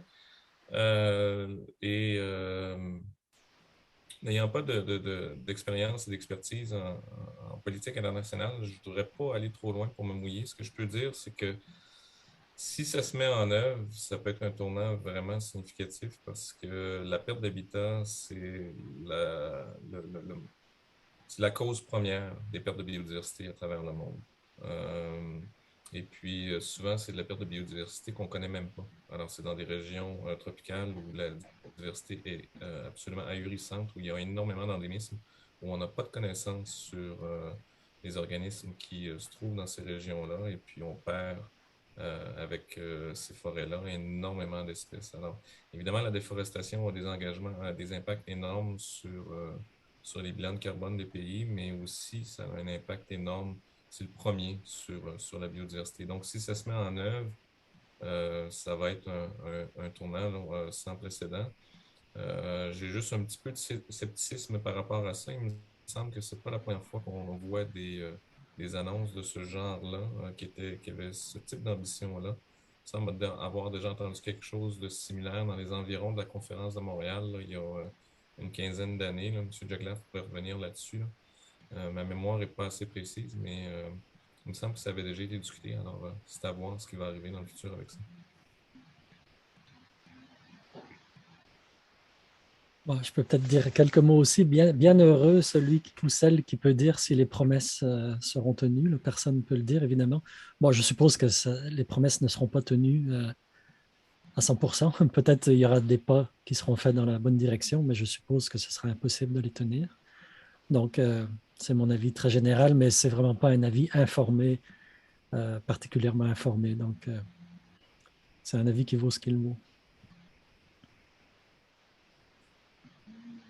N'ayant pas d'expérience et d'expertise en politique internationale, je ne voudrais pas aller trop loin pour me mouiller. Ce que je peux dire, c'est que si ça se met en œuvre, ça peut être un tournant vraiment significatif parce que la perte d'habitat, c'est la cause première des pertes de biodiversité à travers le monde. Et puis, souvent, c'est de la perte de biodiversité qu'on ne connaît même pas. Alors, c'est dans des régions tropicales où la biodiversité est absolument ahurissante, où il y a énormément d'endémismes, où on n'a pas de connaissances sur les organismes qui se trouvent dans ces régions-là, et puis on perd avec ces forêts-là énormément d'espèces. Alors, évidemment, la déforestation a des engagements, a des impacts énormes sur les bilans de carbone des pays, mais aussi ça a un impact énorme. C'est le premier sur la biodiversité. Donc, si ça se met en œuvre, ça va être un tournant sans précédent. J'ai juste un petit peu de scepticisme par rapport à ça. Il me semble que ce n'est pas la première fois qu'on voit des annonces de ce genre-là qui avaient ce type d'ambition-là. Il semble avoir déjà entendu quelque chose de similaire dans les environs de la conférence de Montréal, là, il y a une quinzaine d'années. M. Jaglaff pourrait revenir là-dessus. Ma mémoire n'est pas assez précise, mais il me semble que ça avait déjà été discuté. Alors, c'est à voir ce qui va arriver dans le futur avec ça. Bon, je peux peut-être dire quelques mots aussi. Bien heureux celui ou celle qui peut dire si les promesses seront tenues. Là, personne ne peut le dire, évidemment. Bon, je suppose que les promesses ne seront pas tenues à 100%. Peut-être il y aura des pas qui seront faits dans la bonne direction, mais je suppose que ce sera impossible de les tenir. Donc, c'est mon avis très général, mais ce n'est vraiment pas un avis informé, particulièrement informé. Donc, c'est un avis qui vaut ce qu'il vaut.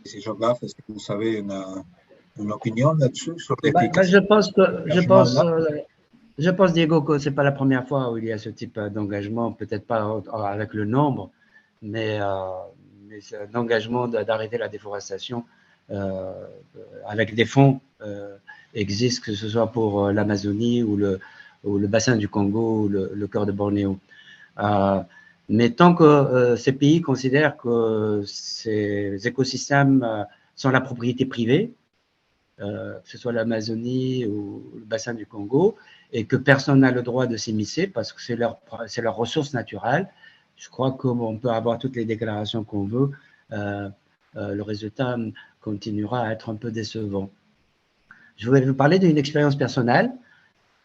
M. Jaglaff, est-ce que vous avez une opinion là-dessus sur je pense, Diego, que ce n'est pas la première fois où il y a ce type d'engagement, peut-être pas avec le nombre, mais c'est un engagement d'arrêter la déforestation avec des fonds existent, que ce soit pour l'Amazonie ou le bassin du Congo ou le cœur de Bornéo. Mais tant que ces pays considèrent que ces écosystèmes sont la propriété privée, que ce soit l'Amazonie ou le bassin du Congo, et que personne n'a le droit de s'immiscer parce que c'est leur ressource naturelle, je crois qu'on peut avoir toutes les déclarations qu'on veut, le résultat continuera à être un peu décevant. Je voulais vous parler d'une expérience personnelle.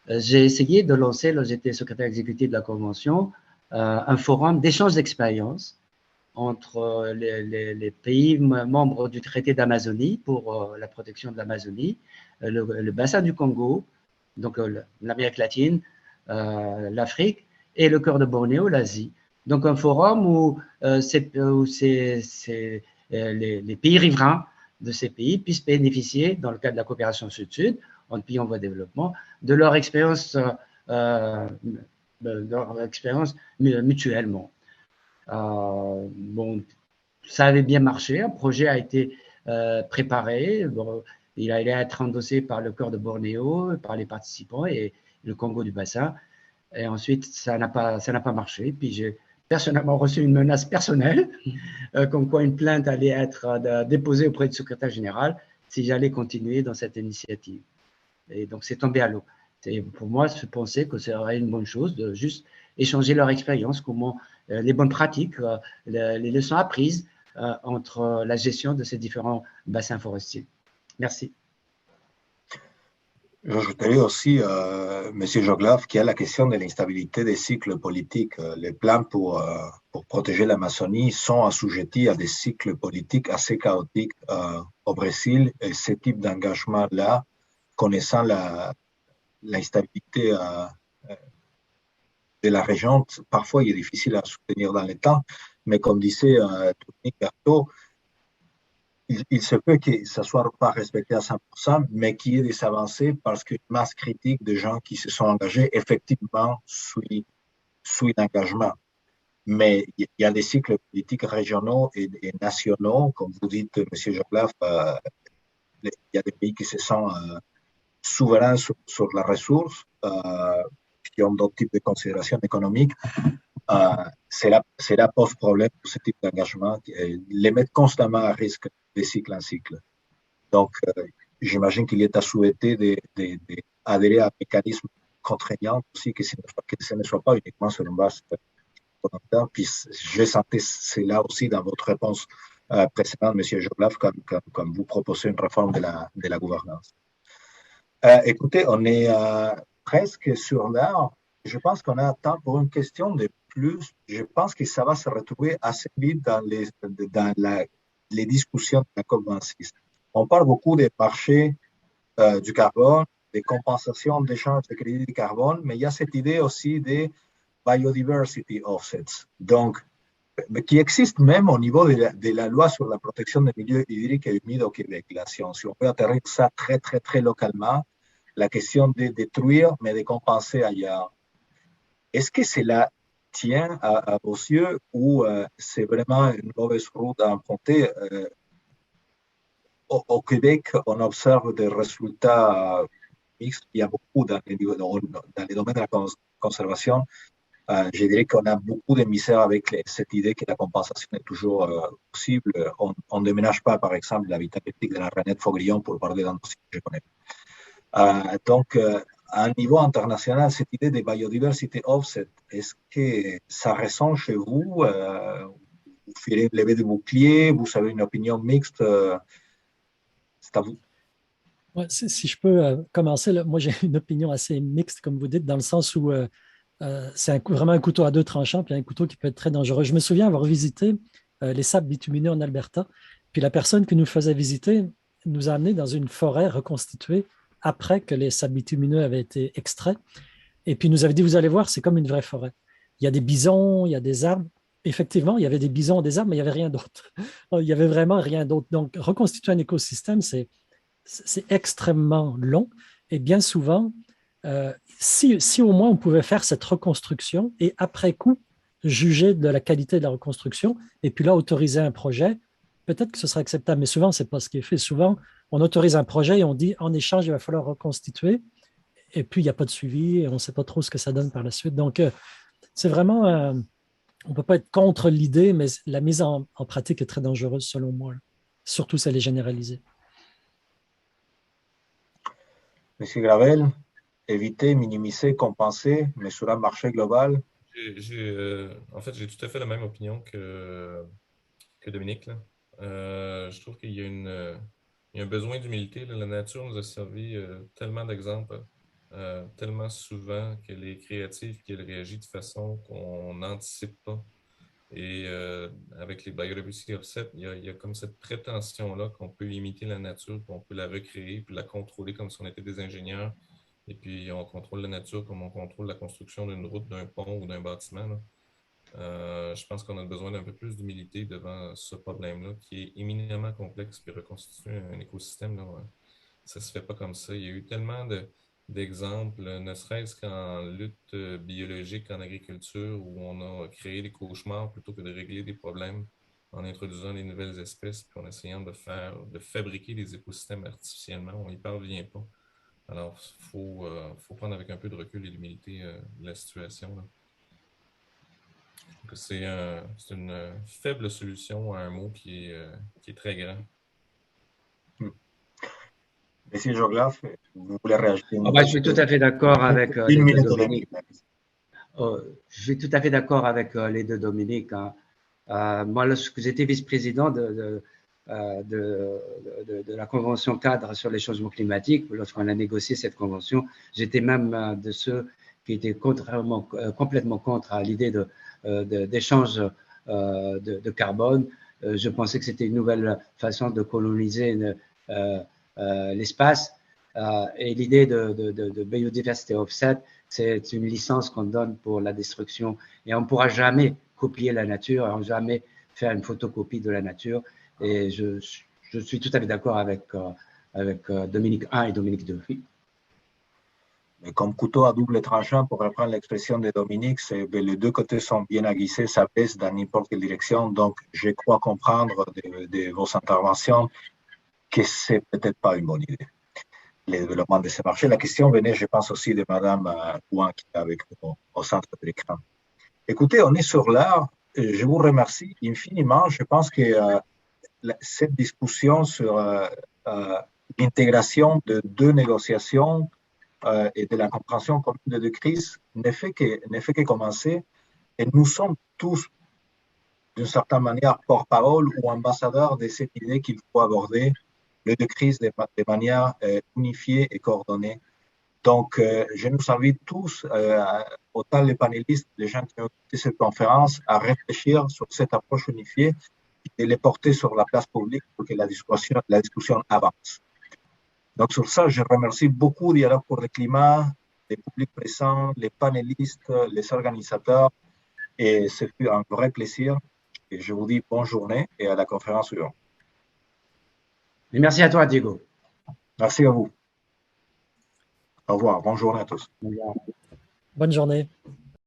J'ai essayé de lancer, lorsque j'étais secrétaire exécutif de la Convention, un forum d'échange d'expériences entre les pays membres du traité d'Amazonie pour la protection de l'Amazonie, le bassin du Congo, donc l'Amérique latine, l'Afrique et le cœur de Bornéo, l'Asie. Donc un forum où les pays riverains de ces pays puissent bénéficier, dans le cadre de la coopération sud-sud, entre pays en voie de développement, de leur expérience mutuellement. Bon, ça avait bien marché, un projet a été préparé, bon, il allait être endossé par le cœur de Bornéo, par les participants et le Congo du bassin, et ensuite ça n'a pas marché, puis j'ai personnellement reçu une menace personnelle, comme quoi une plainte allait être déposée auprès du secrétaire général si j'allais continuer dans cette initiative. Et donc c'est tombé à l'eau. Pour moi, je pensais que ce serait une bonne chose de juste échanger leur expérience, comment les bonnes pratiques, les leçons apprises entre la gestion de ces différents bassins forestiers. Merci. J'ajouterais aussi, Monsieur Joglaf, qu'il y a la question de l'instabilité des cycles politiques. Les plans pour protéger l'Amazonie sont assujettis à des cycles politiques assez chaotiques au Brésil. Et ce type d'engagement-là, connaissant l'instabilité de la région, parfois il est difficile à soutenir dans le temps. Mais comme disait Dominique Berthaud, il se peut que ça ne soit pas respecté à 100%, mais qu'il y ait des avancées parce qu'une masse critique de gens qui se sont engagés effectivement suit l'engagement. Mais il y a des cycles politiques régionaux et nationaux, comme vous dites, M. Joglaf, il y a des pays qui se sentent souverains sur la ressource, qui ont d'autres types de considérations économiques. Cela pose problème pour ce type d'engagement, les mettre constamment à risque de cycle en cycle. Donc, j'imagine qu'il est à souhaiter d'adhérer à un mécanisme contraignant aussi, que ce ne soit pas uniquement sur une base volontaire. Puis, j'ai senti cela aussi dans votre réponse précédente, M. Joglaf, comme vous proposez une réforme de la gouvernance. Écoutez, on est presque sur l'heure. Je pense qu'on a temps pour une question de plus. Je pense que ça va se retrouver assez vite dans les discussions de la COP26. On parle beaucoup des marchés du carbone, des compensations d'échange de crédits de carbone, mais il y a cette idée aussi des biodiversity offsets, donc, qui existe même au niveau de la loi sur la protection des milieux hydriques et humides au Québec. Là, si on peut atterrir ça très, très, très localement, la question de détruire, mais de compenser ailleurs. Est-ce que cela tient à vos yeux ou c'est vraiment une mauvaise route à emprunter? Au Québec, on observe des résultats mixtes. Il y a beaucoup dans les domaines de la conservation. Je dirais qu'on a beaucoup de misère avec cette idée que la compensation est toujours possible. On ne déménage pas, par exemple, l'habitat critique de la Renette Faugrillon pour parler d'un dossier que je connais. Donc, à un niveau international, cette idée de biodiversity offset, est-ce que ça ressent chez vous? Vous ferez lever des boucliers? Vous avez une opinion mixte? C'est à vous. Ouais, si je peux commencer, là, moi j'ai une opinion assez mixte, comme vous dites, dans le sens où c'est vraiment un couteau à deux tranchants, puis un couteau qui peut être très dangereux. Je me souviens avoir visité les sables bitumineux en Alberta, puis la personne qui nous faisait visiter nous a amenés dans une forêt reconstituée après que les sables bitumineux avaient été extraits. Et puis, il nous avait dit, vous allez voir, c'est comme une vraie forêt. Il y a des bisons, il y a des arbres. Effectivement, il y avait des bisons, des arbres, mais il n'y avait rien d'autre. Il n'y avait vraiment rien d'autre. Donc, reconstituer un écosystème, c'est extrêmement long. Et bien souvent, si au moins on pouvait faire cette reconstruction et après coup, juger de la qualité de la reconstruction et puis là, autoriser un projet, peut-être que ce sera acceptable. Mais souvent, ce n'est pas ce qui est fait. Souvent, on autorise un projet et on dit en échange, il va falloir reconstituer. Et puis, il n'y a pas de suivi et on ne sait pas trop ce que ça donne par la suite. Donc, c'est vraiment, on ne peut pas être contre l'idée, mais la mise en pratique est très dangereuse selon moi. Là. Surtout si elle est généralisée. Monsieur Gravel, éviter, minimiser, compenser, mais sur un marché global. En fait, j'ai tout à fait la même opinion que Dominique, là. Je trouve qu'il y a un besoin d'humilité. La nature nous a servi tellement d'exemples, tellement souvent qu'elle est créative, qu'elle réagit de façon qu'on n'anticipe pas. Et avec les biodiversity offsets, il y a comme cette prétention-là qu'on peut imiter la nature, qu'on peut la recréer, puis la contrôler comme si on était des ingénieurs. Et puis on contrôle la nature comme on contrôle la construction d'une route, d'un pont ou d'un bâtiment, là. Je pense qu'on a besoin d'un peu plus d'humilité devant ce problème-là, qui est éminemment complexe, puis reconstituer un écosystème, là, ça ne se fait pas comme ça. Il y a eu tellement d'exemples, ne serait-ce qu'en lutte biologique en agriculture, où on a créé des cauchemars plutôt que de régler des problèmes en introduisant des nouvelles espèces, puis en essayant de fabriquer des écosystèmes artificiellement. On n'y parvient pas. Alors, il faut prendre avec un peu de recul et d'humilité la situation, là. C'est une faible solution à un mot qui est très grand. Monsieur Joglaf, vous voulez réagir? Je suis tout à fait d'accord avec les deux Dominique. Je suis tout à fait d'accord avec les deux Dominique. Moi, lorsque j'étais vice-président de la Convention cadre sur les changements climatiques. Lorsqu'on a négocié cette convention, j'étais même de ceux qui étaient complètement contre à l'idée d'échange de carbone. Je pensais que c'était une nouvelle façon de coloniser l'espace. Et l'idée de Biodiversity Offset, c'est une licence qu'on donne pour la destruction. Et on ne pourra jamais copier la nature, on ne pourra jamais faire une photocopie de la nature. Et je suis tout à fait d'accord avec Dominique 1 et Dominique 2. Mais comme couteau à double tranchant, pour reprendre l'expression de Dominique, les deux côtés sont bien aiguisés, ça pèse dans n'importe quelle direction. Donc, je crois comprendre de vos interventions que ce n'est peut-être pas une bonne idée, le développement de ces marchés. La question venait, je pense, aussi de Mme Ouin, qui est avec nous au centre de l'écran. Écoutez, on est sur l'heure. Je vous remercie infiniment. Je pense que cette discussion sur l'intégration de deux négociations et de la compréhension commune de deux crises ne fait que commencer. Et nous sommes tous, d'une certaine manière, porte-parole ou ambassadeurs de cette idée qu'il faut aborder les deux crises de manière unifiée et coordonnée. Donc, je nous invite tous, autant les panélistes, les gens qui ont écouté cette conférence, à réfléchir sur cette approche unifiée et les porter sur la place publique pour que la discussion avance. Donc, sur ça, je remercie beaucoup Dialogue pour le climat, les publics présents, les panélistes, les organisateurs, et ce fut un vrai plaisir. Et je vous dis bonne journée et à la conférence suivante. Et merci à toi, Diego. Merci à vous. Au revoir. Bonne journée à tous. Bonne journée.